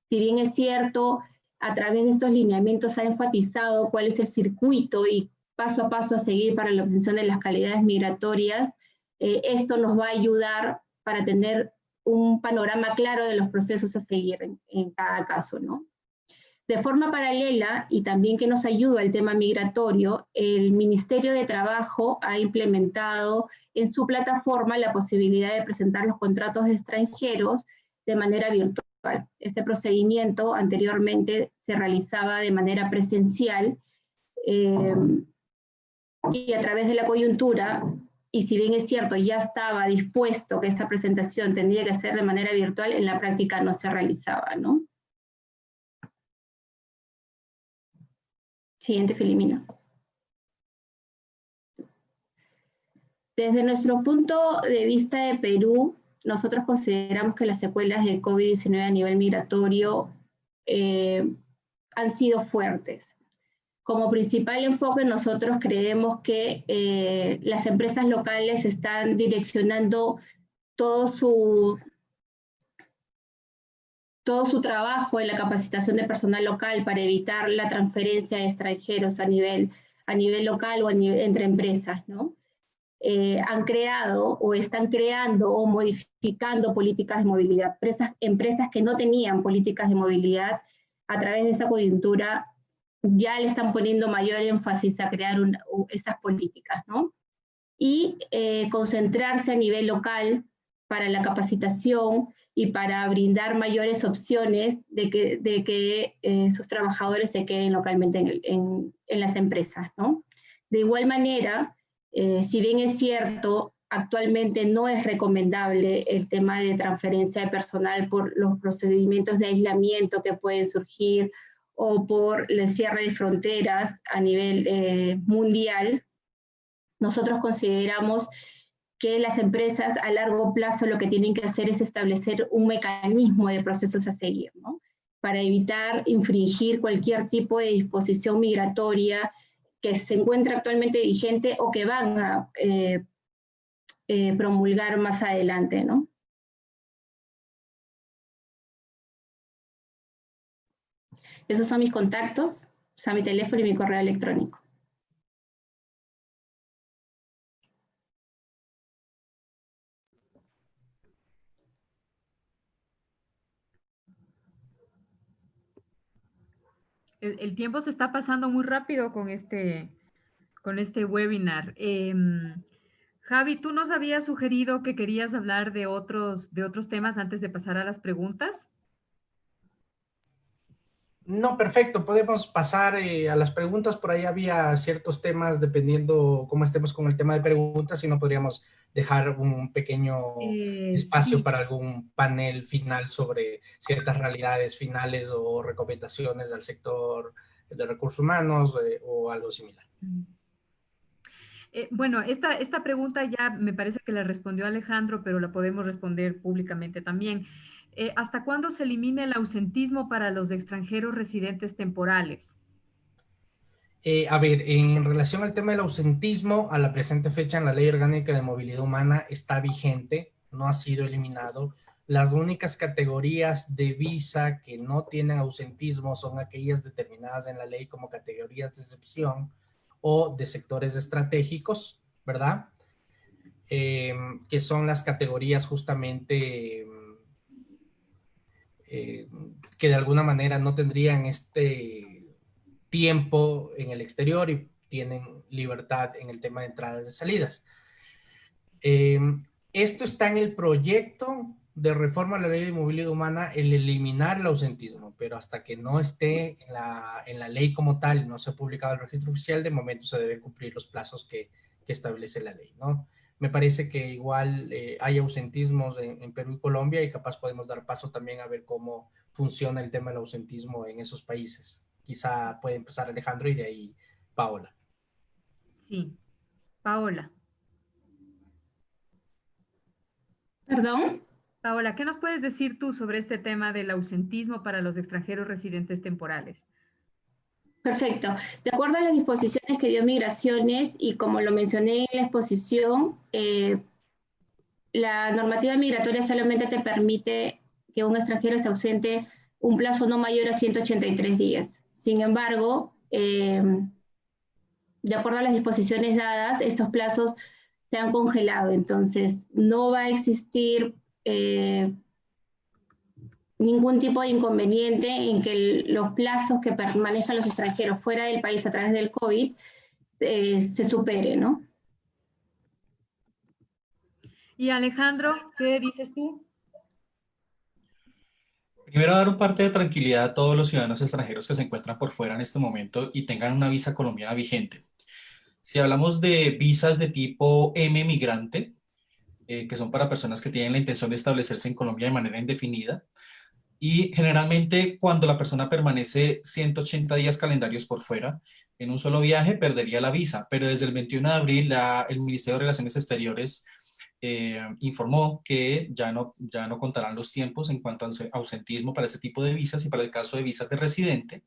Si bien es cierto, a través de estos lineamientos ha enfatizado cuál es el circuito y paso a paso a seguir para la obtención de las calidades migratorias, esto nos va a ayudar para tener un panorama claro de los procesos a seguir en cada caso, ¿no? De forma paralela, y también que nos ayuda el tema migratorio, el Ministerio de Trabajo ha implementado en su plataforma la posibilidad de presentar los contratos de extranjeros de manera virtual. Este procedimiento anteriormente se realizaba de manera presencial y a través de la coyuntura, y si bien es cierto, ya estaba dispuesto que esta presentación tendría que ser de manera virtual, en la práctica no se realizaba, ¿no? Siguiente, Filomena. Desde nuestro punto de vista de Perú, nosotros consideramos que las secuelas del COVID-19 a nivel migratorio han sido fuertes. Como principal enfoque, nosotros creemos que las empresas locales están direccionando todo su trabajo en la capacitación de personal local para evitar la transferencia de extranjeros a nivel local o entre empresas, ¿no? Han creado o están creando o modificando políticas de movilidad. Empresas que no tenían políticas de movilidad, a través de esa coyuntura ya le están poniendo mayor énfasis a crear estas políticas, ¿no? Y concentrarse a nivel local para la capacitación y para brindar mayores opciones de que sus trabajadores se queden localmente en las empresas, ¿no? De igual manera, si bien es cierto, actualmente no es recomendable el tema de transferencia de personal por los procedimientos de aislamiento que pueden surgir o por el cierre de fronteras a nivel mundial, nosotros consideramos que las empresas a largo plazo lo que tienen que hacer es establecer un mecanismo de procesos a seguir, ¿no? Para evitar infringir cualquier tipo de disposición migratoria que se encuentra actualmente vigente o que van a promulgar más adelante, ¿no? Esos son mis contactos, o sea, mi teléfono y mi correo electrónico. El tiempo se está pasando muy rápido con este webinar. Javi, ¿tú nos habías sugerido que querías hablar de otros temas antes de pasar a las preguntas? No, perfecto. Podemos pasar a las preguntas. Por ahí había ciertos temas, dependiendo cómo estemos con el tema de preguntas, si no podríamos dejar un pequeño espacio Sí. para algún panel final sobre ciertas realidades finales o recomendaciones al sector de recursos humanos o algo similar. Bueno, esta pregunta ya me parece que la respondió Alejandro, pero la podemos responder públicamente también. ¿Hasta cuándo se elimina el ausentismo para los extranjeros residentes temporales? A ver, en relación al tema del ausentismo, a la presente fecha en la Ley Orgánica de Movilidad Humana está vigente, no ha sido eliminado. Las únicas categorías de visa que no tienen ausentismo son aquellas determinadas en la ley como categorías de excepción o de sectores estratégicos, ¿verdad? Que son las categorías justamente que de alguna manera no tendrían este tiempo en el exterior y tienen libertad en el tema de entradas y salidas. Esto está en el proyecto de reforma a la ley de movilidad humana, el eliminar el ausentismo, pero hasta que no esté en la ley como tal, no se ha publicado el registro oficial, de momento se deben cumplir los plazos que establece la ley, ¿no? me parece que igual hay ausentismos en Perú y Colombia y capaz podemos dar paso también a ver cómo funciona el tema del ausentismo en esos países. Quizá puede empezar Alejandro y de ahí Paola. Sí, Paola. ¿Perdón? Paola, ¿qué nos puedes decir tú sobre este tema del ausentismo para los extranjeros residentes temporales? Perfecto. De acuerdo a las disposiciones que dio Migraciones y como lo mencioné en la exposición, la normativa migratoria solamente te permite que un extranjero se ausente un plazo no mayor a 183 días. Sin embargo, de acuerdo a las disposiciones dadas, estos plazos se han congelado, entonces no va a existir ningún tipo de inconveniente en que los plazos que permanezcan los extranjeros fuera del país a través del COVID se supere, ¿no? Y Alejandro, ¿qué dices tú? Primero, dar un parte de tranquilidad a todos los ciudadanos extranjeros que se encuentran por fuera en este momento y tengan una visa colombiana vigente. Si hablamos de visas de tipo M migrante, que son para personas que tienen la intención de establecerse en Colombia de manera indefinida, y generalmente cuando la persona permanece 180 días calendarios por fuera, en un solo viaje perdería la visa, pero desde el 21 de abril el Ministerio de Relaciones Exteriores informó que ya no contarán los tiempos en cuanto al ausentismo para este tipo de visas y para el caso de visas de residente.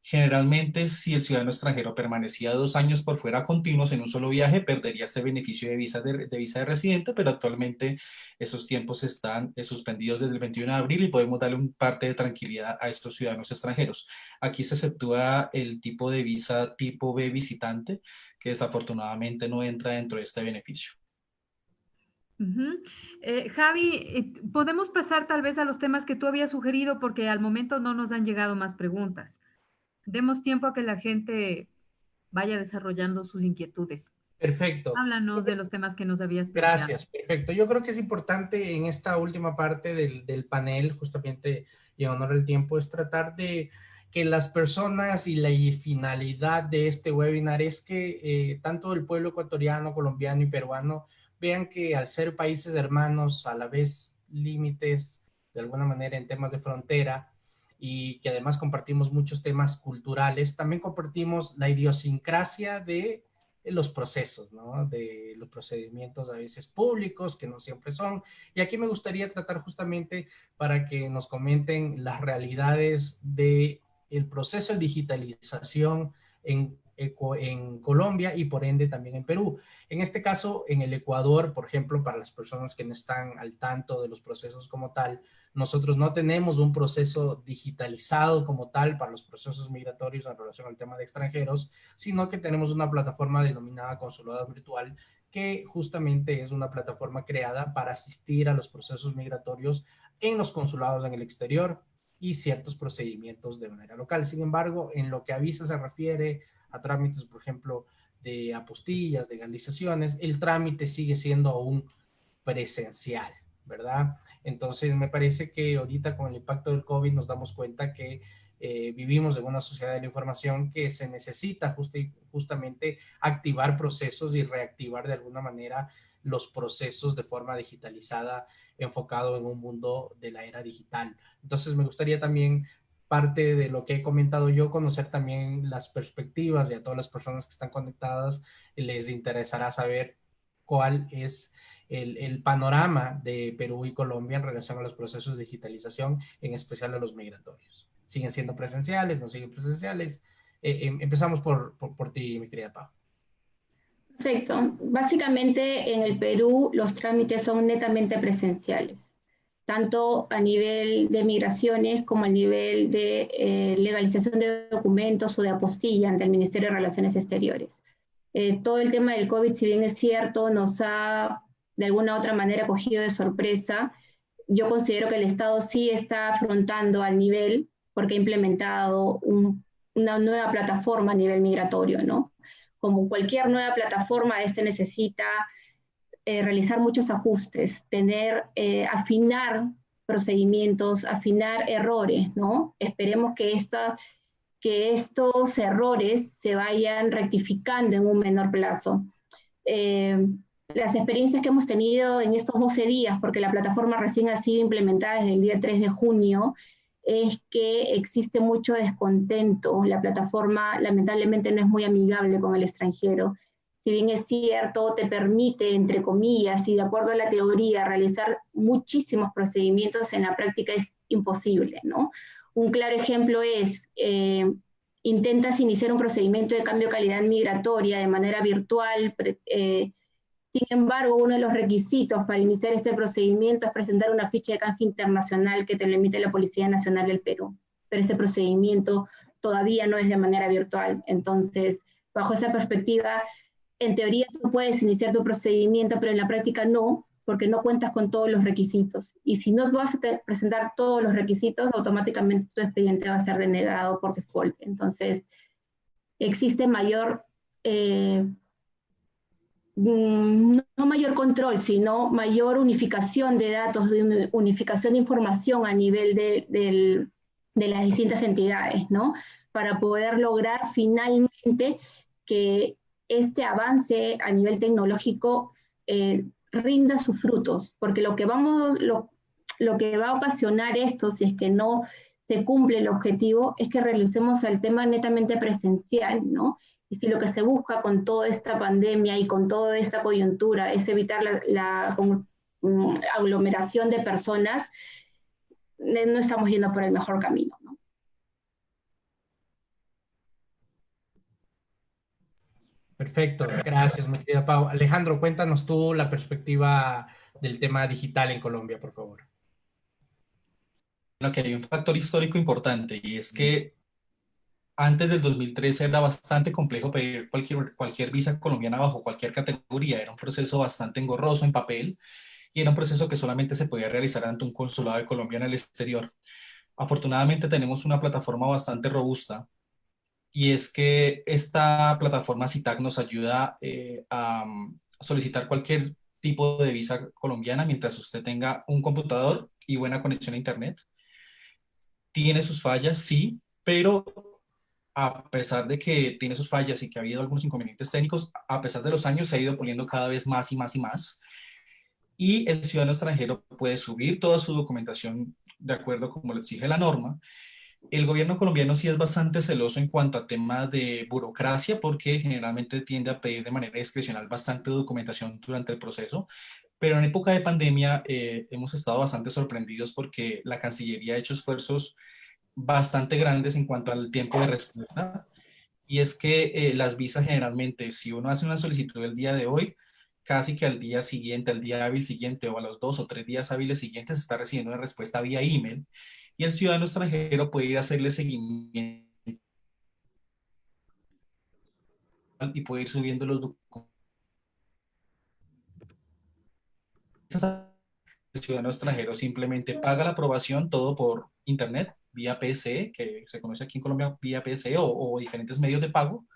Generalmente, si el ciudadano extranjero permanecía 2 años por fuera continuos en un solo viaje, perdería este beneficio de visa de residente, pero actualmente esos tiempos están suspendidos desde el 21 de abril y podemos darle un parte de tranquilidad a estos ciudadanos extranjeros. Aquí se exceptúa el tipo de visa tipo B visitante, que desafortunadamente no entra dentro de este beneficio. Ujú. Javi, podemos pasar tal vez a los temas que tú habías sugerido porque al momento no nos han llegado más preguntas. Demos tiempo a que la gente vaya desarrollando sus inquietudes. Perfecto. Háblanos de los temas que nos habías planteado. Gracias, perfecto. Yo creo que es importante en esta última parte del panel, justamente y en honor al tiempo, es tratar de que las personas y la finalidad de este webinar es que tanto el pueblo ecuatoriano, colombiano y peruano vean que al ser países hermanos, a la vez límites de alguna manera en temas de frontera y que además compartimos muchos temas culturales, también compartimos la idiosincrasia de los procesos, ¿no? De los procedimientos a veces públicos, que no siempre son. Y aquí me gustaría tratar justamente para que nos comenten las realidades del proceso de digitalización en Colombia y por ende también en Perú. En este caso, en el Ecuador, por ejemplo, para las personas que no están al tanto de los procesos como tal, nosotros no tenemos un proceso digitalizado como tal para los procesos migratorios en relación al tema de extranjeros, sino que tenemos una plataforma denominada Consulado Virtual, que justamente es una plataforma creada para asistir a los procesos migratorios en los consulados en el exterior y ciertos procedimientos de manera local. Sin embargo, en lo que a visa se refiere a trámites, por ejemplo, de apostillas, de legalizaciones, el trámite sigue siendo aún presencial, ¿verdad? Entonces, me parece que ahorita con el impacto del COVID nos damos cuenta que vivimos en una sociedad de la información que se necesita justamente activar procesos y reactivar de alguna manera los procesos de forma digitalizada, enfocado en un mundo de la era digital. Entonces, me gustaría también, parte de lo que he comentado yo, conocer también las perspectivas de a todas las personas que están conectadas. Les interesará saber cuál es el panorama de Perú y Colombia en relación a los procesos de digitalización, en especial a los migratorios. ¿Siguen siendo presenciales? ¿No siguen presenciales? Empezamos por ti, mi querida Pau. Perfecto. Básicamente en el Perú los trámites son netamente presenciales, tanto a nivel de migraciones como a nivel de legalización de documentos o de apostilla ante el Ministerio de Relaciones Exteriores. Todo el tema del COVID, si bien es cierto, nos ha de alguna u otra manera cogido de sorpresa. Yo considero que el Estado sí está afrontando al nivel porque ha implementado una nueva plataforma a nivel migratorio, ¿no? Como cualquier nueva plataforma, este necesita realizar muchos ajustes, afinar procedimientos, afinar errores, ¿no? Esperemos que estos errores se vayan rectificando en un menor plazo. las experiencias que hemos tenido en estos 12 días, porque la plataforma recién ha sido implementada desde el día 3 de junio, es que existe mucho descontento. La plataforma lamentablemente no es muy amigable con el extranjero. Si bien es cierto, te permite, entre comillas, y de acuerdo a la teoría, realizar muchísimos procedimientos, en la práctica es imposible, ¿no? Un claro ejemplo es, intentas iniciar un procedimiento de cambio de calidad migratoria de manera virtual, sin embargo, uno de los requisitos para iniciar este procedimiento es presentar una ficha de canje internacional que te lo emite la Policía Nacional del Perú, pero ese procedimiento todavía no es de manera virtual. Entonces, bajo esa perspectiva, en teoría tú puedes iniciar tu procedimiento, pero en la práctica no, porque no cuentas con todos los requisitos. Y si no vas a presentar todos los requisitos, automáticamente tu expediente va a ser denegado por default. Entonces, existe mayor... no mayor control, sino mayor unificación de datos, de unificación de información a nivel de las distintas entidades, ¿no? Para poder lograr finalmente que este avance a nivel tecnológico rinda sus frutos, porque lo que va a ocasionar esto, si es que no se cumple el objetivo, es que realicemos el tema netamente presencial, ¿no? Y si lo que se busca con toda esta pandemia y con toda esta coyuntura es evitar la aglomeración de personas, no estamos yendo por el mejor camino, ¿no? Perfecto, gracias, mi querida Pau. Alejandro, cuéntanos tú la perspectiva del tema digital en Colombia, por favor. Bueno, que hay un factor histórico importante y es que antes del 2013 era bastante complejo pedir cualquier visa colombiana bajo cualquier categoría. Era un proceso bastante engorroso en papel y era un proceso que solamente se podía realizar ante un consulado de Colombia en el exterior. Afortunadamente tenemos una plataforma bastante robusta y es que esta plataforma CITAC nos ayuda a solicitar cualquier tipo de visa colombiana mientras usted tenga un computador y buena conexión a Internet. Tiene sus fallas, sí, pero a pesar de que tiene sus fallas y que ha habido algunos inconvenientes técnicos, a pesar de los años se ha ido poniendo cada vez más y más y más. Y el ciudadano extranjero puede subir toda su documentación de acuerdo como lo exige la norma. El gobierno colombiano sí es bastante celoso en cuanto a temas de burocracia porque generalmente tiende a pedir de manera discrecional bastante documentación durante el proceso, pero en época de pandemia hemos estado bastante sorprendidos porque la Cancillería ha hecho esfuerzos bastante grandes en cuanto al tiempo de respuesta. Y es que las visas generalmente, si uno hace una solicitud el día de hoy, casi que al día siguiente, al día hábil siguiente o a los 2 o 3 días hábiles siguientes, se está recibiendo una respuesta vía email y el ciudadano extranjero puede ir a hacerle seguimiento y puede ir subiendo los documentos. El ciudadano extranjero simplemente paga la aprobación todo por internet, vía PSE, que se conoce aquí en Colombia vía PSE o diferentes medios de pago,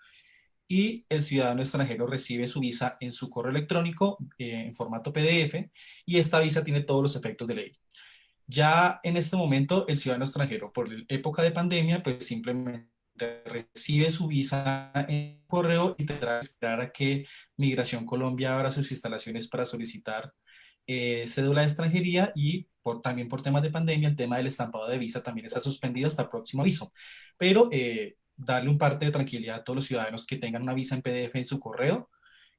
y el ciudadano extranjero recibe su visa en su correo electrónico en formato PDF y esta visa tiene todos los efectos de ley. Ya en este momento el ciudadano extranjero por la época de pandemia pues simplemente recibe su visa en correo y tendrá que esperar a que Migración Colombia abra sus instalaciones para solicitar cédula de extranjería y también por temas de pandemia el tema del estampado de visa también está suspendido hasta el próximo aviso. Pero darle un parte de tranquilidad a todos los ciudadanos que tengan una visa en PDF en su correo,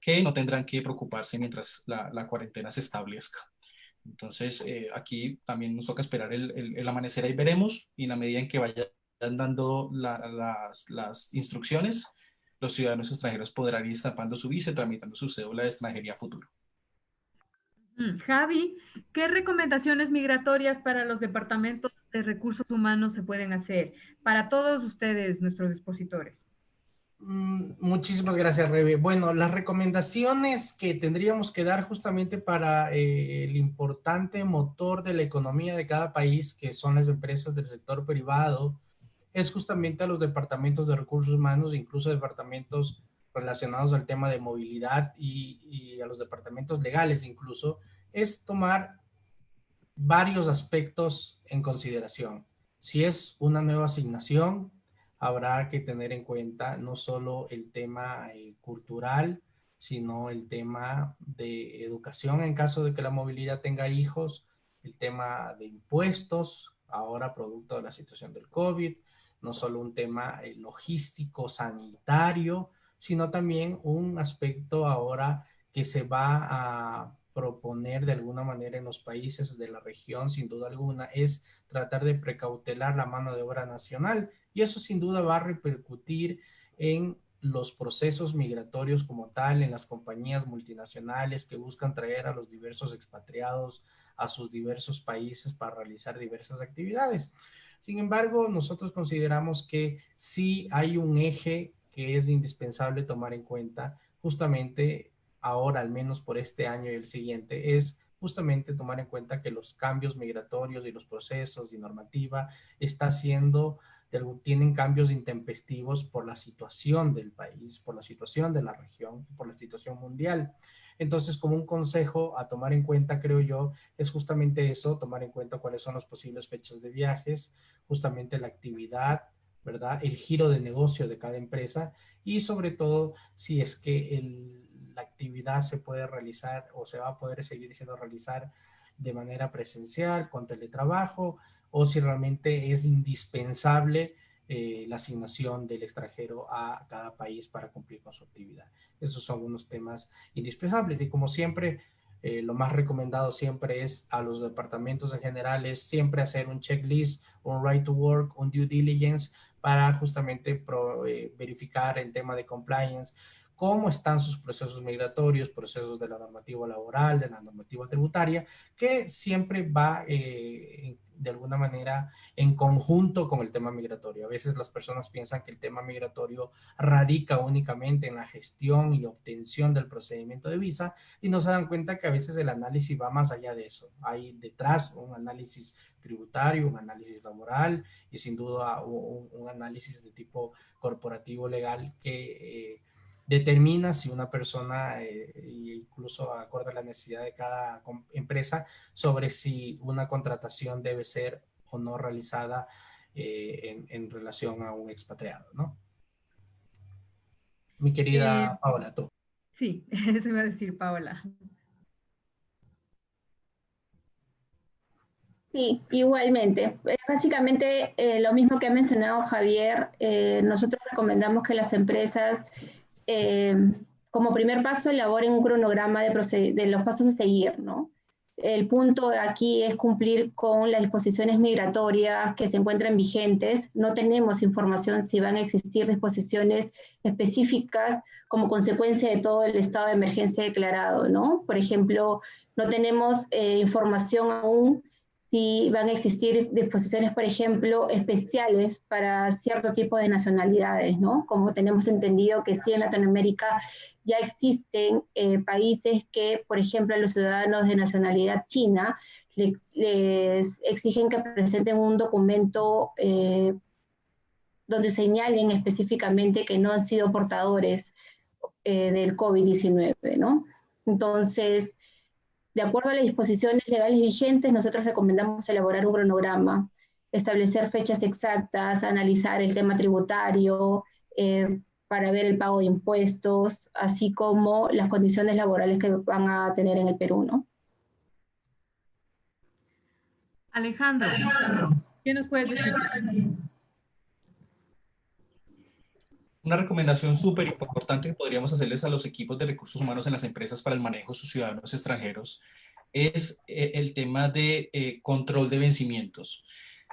que no tendrán que preocuparse mientras la cuarentena se establezca. Entonces, aquí también nos toca esperar el amanecer, ahí veremos, y en la medida en que vayan dando las instrucciones, los ciudadanos extranjeros podrán ir estampando su visa y tramitando su cédula de extranjería a futuro. Javi, ¿qué recomendaciones migratorias para los departamentos de recursos humanos se pueden hacer para todos ustedes, nuestros expositores? Muchísimas gracias, Rebe. Bueno, las recomendaciones que tendríamos que dar justamente para el importante motor de la economía de cada país, que son las empresas del sector privado, es justamente a los departamentos de recursos humanos, incluso departamentos relacionados al tema de movilidad y a los departamentos legales incluso, es tomar varios aspectos en consideración. Si es una nueva asignación, habrá que tener en cuenta no solo el tema cultural, sino el tema de educación en caso de que la movilidad tenga hijos, el tema de impuestos, ahora producto de la situación del COVID, no solo un tema logístico, sanitario, sino también un aspecto ahora que se va a proponer de alguna manera en los países de la región, sin duda alguna, es tratar de precautelar la mano de obra nacional, y eso sin duda va a repercutir en los procesos migratorios como tal, en las compañías multinacionales que buscan traer a los diversos expatriados a sus diversos países para realizar diversas actividades. Sin embargo, nosotros consideramos que sí hay un eje que es indispensable tomar en cuenta, justamente ahora, al menos por este año y el siguiente, es justamente tomar en cuenta que los cambios migratorios y los procesos y normativa está siendo, tienen cambios intempestivos por la situación del país, por la situación de la región, por la situación mundial. Entonces, como un consejo a tomar en cuenta, creo yo, es justamente eso, tomar en cuenta cuáles son las posibles fechas de viajes, justamente la actividad, ¿verdad? El giro de negocio de cada empresa y sobre todo si es que la actividad se puede realizar o se va a poder seguir siendo realizar de manera presencial, con teletrabajo, o si realmente es indispensable la asignación del extranjero a cada país para cumplir con su actividad. Esos son unos temas indispensables y como siempre, lo más recomendado siempre es a los departamentos en general es siempre hacer un checklist, un right to work, un due diligence para justamente verificar en tema de compliance cómo están sus procesos migratorios, procesos de la normativa laboral, de la normativa tributaria, que siempre va de alguna manera en conjunto con el tema migratorio. A veces las personas piensan que el tema migratorio radica únicamente en la gestión y obtención del procedimiento de visa y no se dan cuenta que a veces el análisis va más allá de eso. Hay detrás un análisis tributario, un análisis laboral y sin duda un análisis de tipo corporativo legal que determina si una persona, incluso acorde a la necesidad de cada empresa, sobre si una contratación debe ser o no realizada en relación a un expatriado, ¿no? Mi querida Paola, tú. Sí, eso iba a decir Paola. Sí, igualmente. Básicamente lo mismo que ha mencionado Javier, nosotros recomendamos que las empresas, eh, como primer paso, elaboren un cronograma de los pasos a seguir, ¿no? El punto aquí es cumplir con las disposiciones migratorias que se encuentran vigentes. No tenemos información si van a existir disposiciones específicas como consecuencia de todo el estado de emergencia declarado, ¿no? Por ejemplo, no tenemos información aún si van a existir disposiciones, por ejemplo, especiales para cierto tipo de nacionalidades, ¿no? Como tenemos entendido que sí en Latinoamérica ya existen países que, por ejemplo, a los ciudadanos de nacionalidad china les exigen que presenten un documento donde señalen específicamente que no han sido portadores del COVID-19, ¿no? Entonces, de acuerdo a las disposiciones legales vigentes, nosotros recomendamos elaborar un cronograma, establecer fechas exactas, analizar el tema tributario para ver el pago de impuestos, así como las condiciones laborales que van a tener en el Perú, ¿no? Alejandro, ¿qué nos puedes decir? Una recomendación súper importante que podríamos hacerles a los equipos de recursos humanos en las empresas para el manejo de sus ciudadanos extranjeros es el tema de control de vencimientos.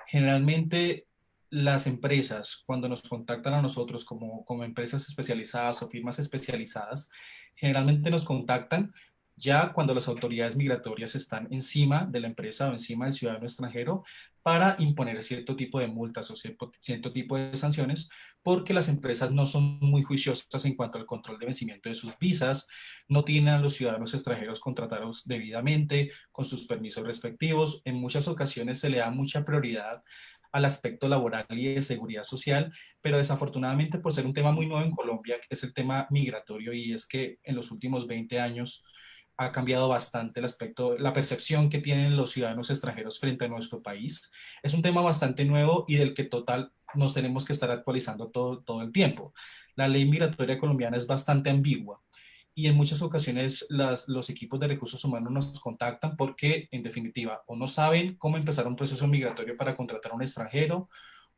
Generalmente las empresas, cuando nos contactan a nosotros como empresas especializadas o firmas especializadas, generalmente nos contactan ya cuando las autoridades migratorias están encima de la empresa o encima del ciudadano extranjero para imponer cierto tipo de multas o cierto tipo de sanciones, porque las empresas no son muy juiciosas en cuanto al control de vencimiento de sus visas, no tienen a los ciudadanos extranjeros contratados debidamente, con sus permisos respectivos. En muchas ocasiones se le da mucha prioridad al aspecto laboral y de seguridad social, pero desafortunadamente por ser un tema muy nuevo en Colombia, que es el tema migratorio, y es que en los últimos 20 años ha cambiado bastante el aspecto, la percepción que tienen los ciudadanos extranjeros frente a nuestro país. Es un tema bastante nuevo y del que total nos tenemos que estar actualizando todo el tiempo. La ley migratoria colombiana es bastante ambigua y en muchas ocasiones los equipos de recursos humanos nos contactan porque, en definitiva, o no saben cómo empezar un proceso migratorio para contratar a un extranjero,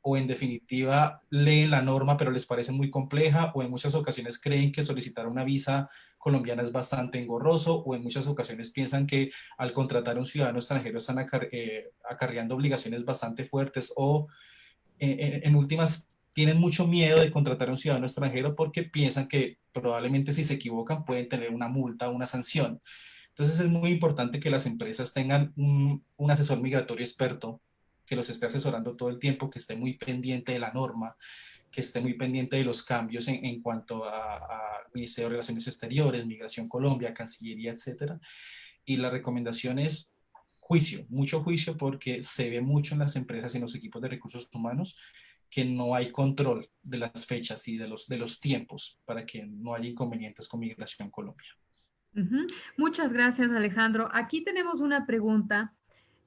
o en definitiva leen la norma pero les parece muy compleja, o en muchas ocasiones creen que solicitar una visa colombiana es bastante engorroso, o en muchas ocasiones piensan que al contratar a un ciudadano extranjero están acarreando obligaciones bastante fuertes, o en últimas tienen mucho miedo de contratar a un ciudadano extranjero porque piensan que probablemente si se equivocan pueden tener una multa o una sanción. Entonces es muy importante que las empresas tengan un asesor migratorio experto que los esté asesorando todo el tiempo, que esté muy pendiente de la norma, que esté muy pendiente de los cambios en cuanto a Ministerio de Relaciones Exteriores, Migración Colombia, Cancillería, etcétera. Y la recomendación es juicio, mucho juicio, porque se ve mucho en las empresas y en los equipos de recursos humanos que no hay control de las fechas y de los tiempos para que no haya inconvenientes con Migración Colombia. Muchas gracias, Alejandro. Aquí tenemos una pregunta.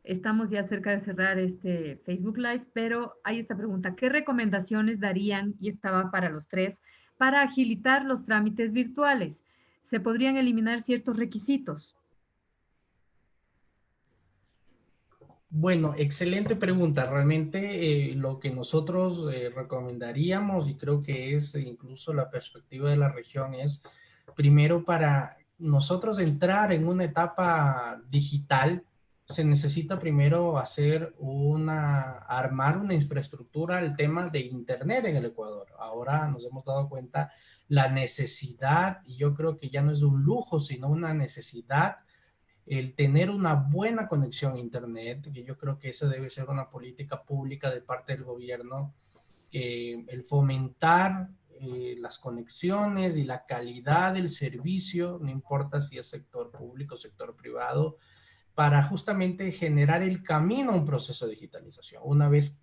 Estamos ya cerca de cerrar este Facebook Live, pero hay esta pregunta. ¿Qué recomendaciones darían, y estaba para los tres, para agilitar los trámites virtuales? ¿Se podrían eliminar ciertos requisitos? Bueno, excelente pregunta. Realmente lo que nosotros recomendaríamos, y creo que es incluso la perspectiva de la región, es primero para nosotros entrar en una etapa digital, se necesita primero armar una infraestructura al tema de Internet en el Ecuador. Ahora nos hemos dado cuenta la necesidad, y yo creo que ya no es un lujo, sino una necesidad, el tener una buena conexión a Internet, que yo creo que esa debe ser una política pública de parte del gobierno, el fomentar las conexiones y la calidad del servicio, no importa si es sector público o sector privado, para justamente generar el camino a un proceso de digitalización. Una vez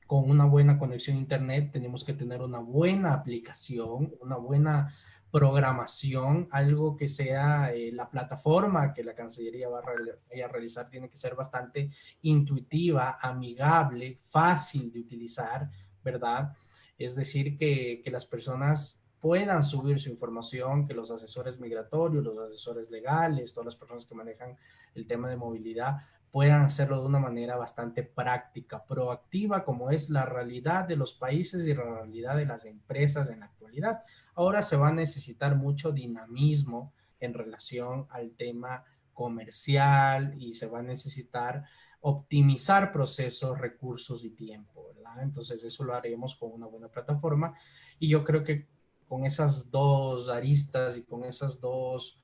con una buena conexión a Internet, tenemos que tener una buena aplicación, una buena programación, algo que sea la plataforma que la Cancillería va a realizar tiene que ser bastante intuitiva, amigable, fácil de utilizar, ¿verdad? Es decir, que las personas puedan subir su información, que los asesores migratorios, los asesores legales, todas las personas que manejan el tema de movilidad puedan hacerlo de una manera bastante práctica, proactiva, como es la realidad de los países y la realidad de las empresas en la actualidad. Ahora se va a necesitar mucho dinamismo en relación al tema comercial y se va a necesitar optimizar procesos, recursos y tiempo, ¿verdad? Entonces eso lo haremos con una buena plataforma y yo creo que con esas dos aristas y con esas dos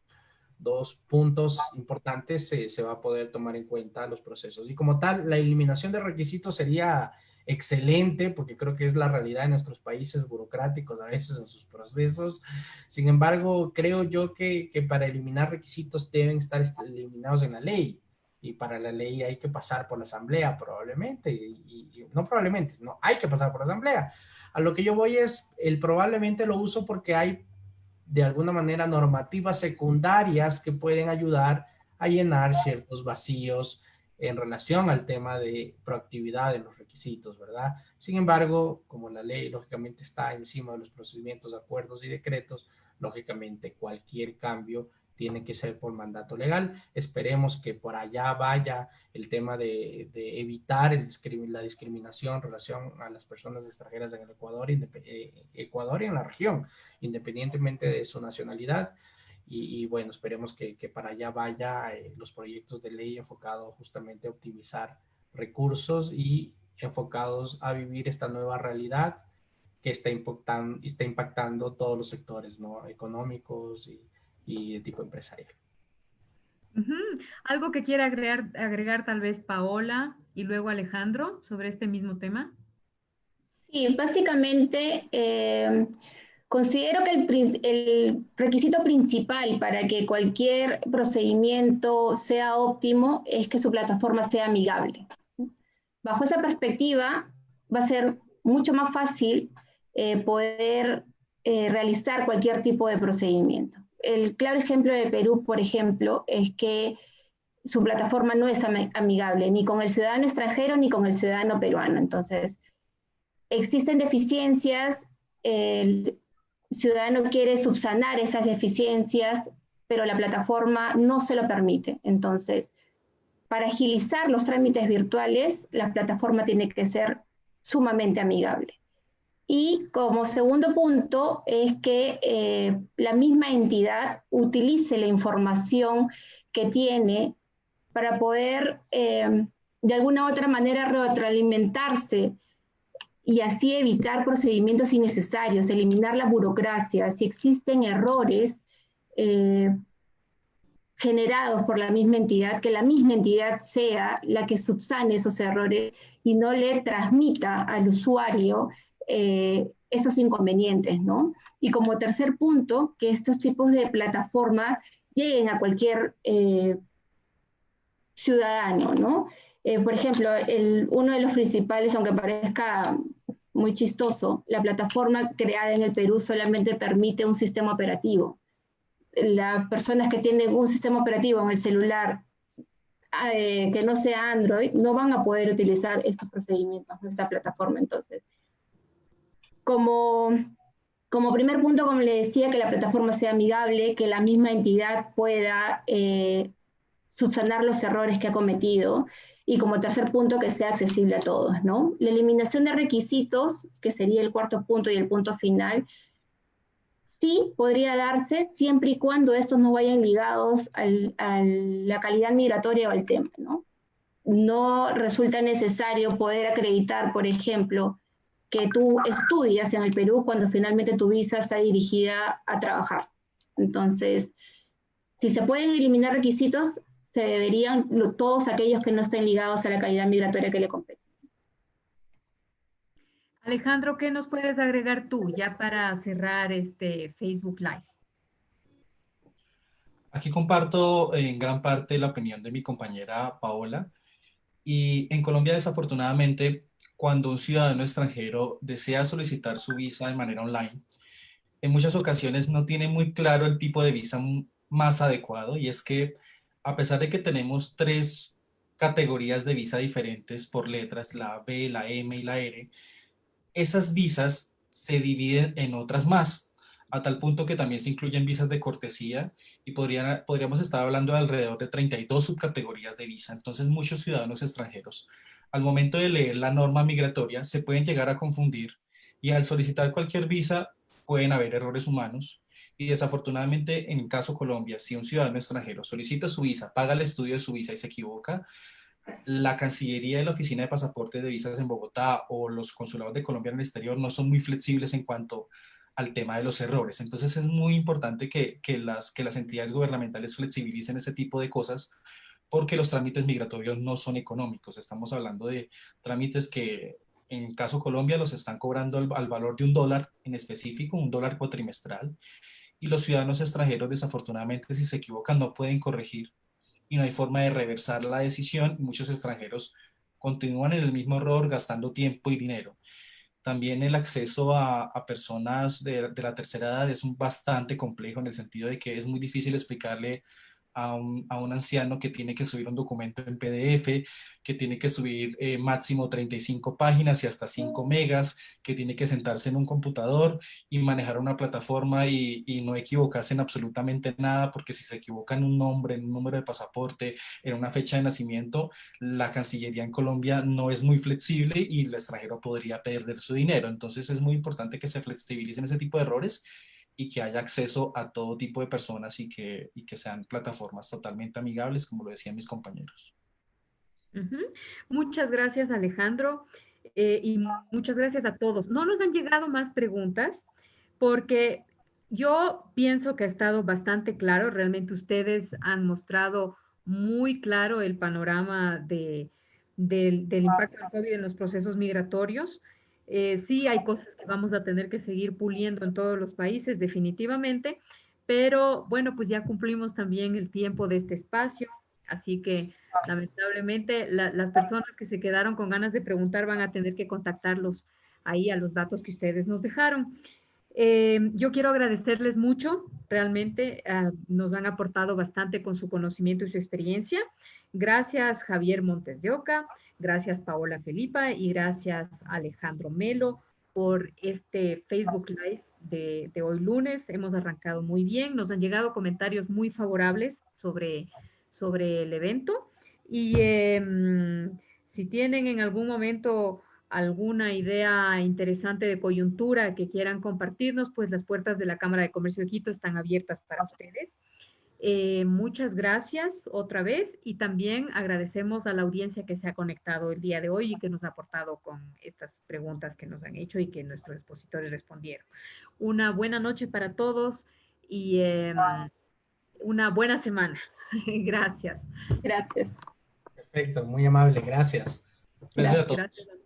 puntos importantes se va a poder tomar en cuenta los procesos. Y como tal, la eliminación de requisitos sería excelente porque creo que es la realidad de nuestros países burocráticos a veces en sus procesos. Sin embargo, creo yo que para eliminar requisitos deben estar eliminados en la ley. Y para la ley hay que pasar por la asamblea probablemente, y no probablemente, no, hay que pasar por la asamblea. A lo que yo voy es, el probablemente lo uso porque hay de alguna manera normativas secundarias que pueden ayudar a llenar ciertos vacíos en relación al tema de proactividad en los requisitos, ¿verdad? Sin embargo, como la ley lógicamente está encima de los procedimientos, acuerdos y decretos, lógicamente cualquier cambio tiene que ser por mandato legal. Esperemos que por allá vaya el tema de evitar la discriminación en relación a las personas extranjeras en el Ecuador y en la región, independientemente de su nacionalidad. Y bueno, esperemos que para allá vaya los proyectos de ley enfocados justamente a optimizar recursos y enfocados a vivir esta nueva realidad que está impactando todos los sectores, ¿no? Económicos y de tipo empresarial. ¿Algo que quiera agregar tal vez Paola y luego Alejandro sobre este mismo tema? Sí, básicamente considero que el requisito principal para que cualquier procedimiento sea óptimo es que su plataforma sea amigable. Bajo esa perspectiva, va a ser mucho más fácil poder realizar cualquier tipo de procedimiento. El claro ejemplo de Perú, por ejemplo, es que su plataforma no es amigable ni con el ciudadano extranjero ni con el ciudadano peruano. Entonces, existen deficiencias ciudadano quiere subsanar esas deficiencias, pero la plataforma no se lo permite. Entonces, para agilizar los trámites virtuales, la plataforma tiene que ser sumamente amigable. Y como segundo punto es que la misma entidad utilice la información que tiene para poder de alguna u otra manera retroalimentarse y así evitar procedimientos innecesarios, eliminar la burocracia. Si existen errores generados por la misma entidad, que la misma entidad sea la que subsane esos errores y no le transmita al usuario esos inconvenientes, ¿no? Y como tercer punto, que estos tipos de plataformas lleguen a cualquier ciudadano, ¿no? Por ejemplo, uno de los principales, aunque parezca muy chistoso, la plataforma creada en el Perú solamente permite un sistema operativo. Las personas que tienen un sistema operativo en el celular que no sea Android no van a poder utilizar estos procedimientos, esta plataforma. Entonces, como primer punto, como le decía, que la plataforma sea amigable, que la misma entidad pueda subsanar los errores que ha cometido, y como tercer punto, que sea accesible a todos, ¿no? La eliminación de requisitos, que sería el cuarto punto y el punto final, sí podría darse siempre y cuando estos no vayan ligados a la calidad migratoria o al tema, ¿no? No resulta necesario poder acreditar, por ejemplo, que tú estudias en el Perú cuando finalmente tu visa está dirigida a trabajar. Entonces, si se pueden eliminar requisitos, se deberían todos aquellos que no estén ligados a la calidad migratoria que le compete. Alejandro, ¿qué nos puedes agregar tú ya para cerrar este Facebook Live? Aquí comparto en gran parte la opinión de mi compañera Paola. Y en Colombia, desafortunadamente, cuando un ciudadano extranjero desea solicitar su visa de manera online, en muchas ocasiones no tiene muy claro el tipo de visa más adecuado, y es que a pesar de que tenemos tres categorías de visa diferentes por letras, la B, la M y la R, esas visas se dividen en otras más, a tal punto que también se incluyen visas de cortesía y podríamos estar hablando de alrededor de 32 subcategorías de visa. Entonces, muchos ciudadanos extranjeros, al momento de leer la norma migratoria, se pueden llegar a confundir y al solicitar cualquier visa pueden haber errores humanos. Y desafortunadamente, en el caso Colombia, si un ciudadano extranjero solicita su visa, paga el estudio de su visa y se equivoca, la Cancillería de la Oficina de Pasaportes de Visas en Bogotá o los consulados de Colombia en el exterior no son muy flexibles en cuanto al tema de los errores. Entonces es muy importante que las entidades gubernamentales flexibilicen ese tipo de cosas, porque los trámites migratorios no son económicos. Estamos hablando de trámites que en caso Colombia los están cobrando al valor de $1 en específico, $1 cuatrimestral, y los ciudadanos extranjeros desafortunadamente si se equivocan no pueden corregir y no hay forma de reversar la decisión. Muchos extranjeros continúan en el mismo error gastando tiempo y dinero. También el acceso a personas de la tercera edad es bastante complejo, en el sentido de que es muy difícil explicarle a un anciano que tiene que subir un documento en PDF, que tiene que subir máximo 35 páginas y hasta 5 megas, que tiene que sentarse en un computador y manejar una plataforma y no equivocarse en absolutamente nada, porque si se equivoca en un nombre, en un número de pasaporte, en una fecha de nacimiento, la Cancillería en Colombia no es muy flexible y el extranjero podría perder su dinero. Entonces es muy importante que se flexibilicen ese tipo de errores y que haya acceso a todo tipo de personas y que sean plataformas totalmente amigables, como lo decían mis compañeros. Muchas gracias, Alejandro, y muchas gracias a todos. No nos han llegado más preguntas porque yo pienso que ha estado bastante claro. Realmente ustedes han mostrado muy claro el panorama del impacto del COVID en los procesos migratorios. Sí, hay cosas que vamos a tener que seguir puliendo en todos los países, definitivamente, pero bueno, pues ya cumplimos también el tiempo de este espacio, así que lamentablemente las personas que se quedaron con ganas de preguntar van a tener que contactarlos ahí a los datos que ustedes nos dejaron. Yo quiero agradecerles mucho, realmente nos han aportado bastante con su conocimiento y su experiencia. Gracias Javier Montes de Oca, gracias Paola Felipa y gracias Alejandro Melo por este Facebook Live de hoy lunes. Hemos arrancado muy bien, nos han llegado comentarios muy favorables sobre el evento y si tienen en algún momento alguna idea interesante de coyuntura que quieran compartirnos, pues las puertas de la Cámara de Comercio de Quito están abiertas para ustedes. Muchas gracias otra vez y también agradecemos a la audiencia que se ha conectado el día de hoy y que nos ha aportado con estas preguntas que nos han hecho y que nuestros expositores respondieron. Una buena noche para todos y una buena semana. Gracias. Gracias. Perfecto, muy amable, gracias. Gracias a todos. Gracias.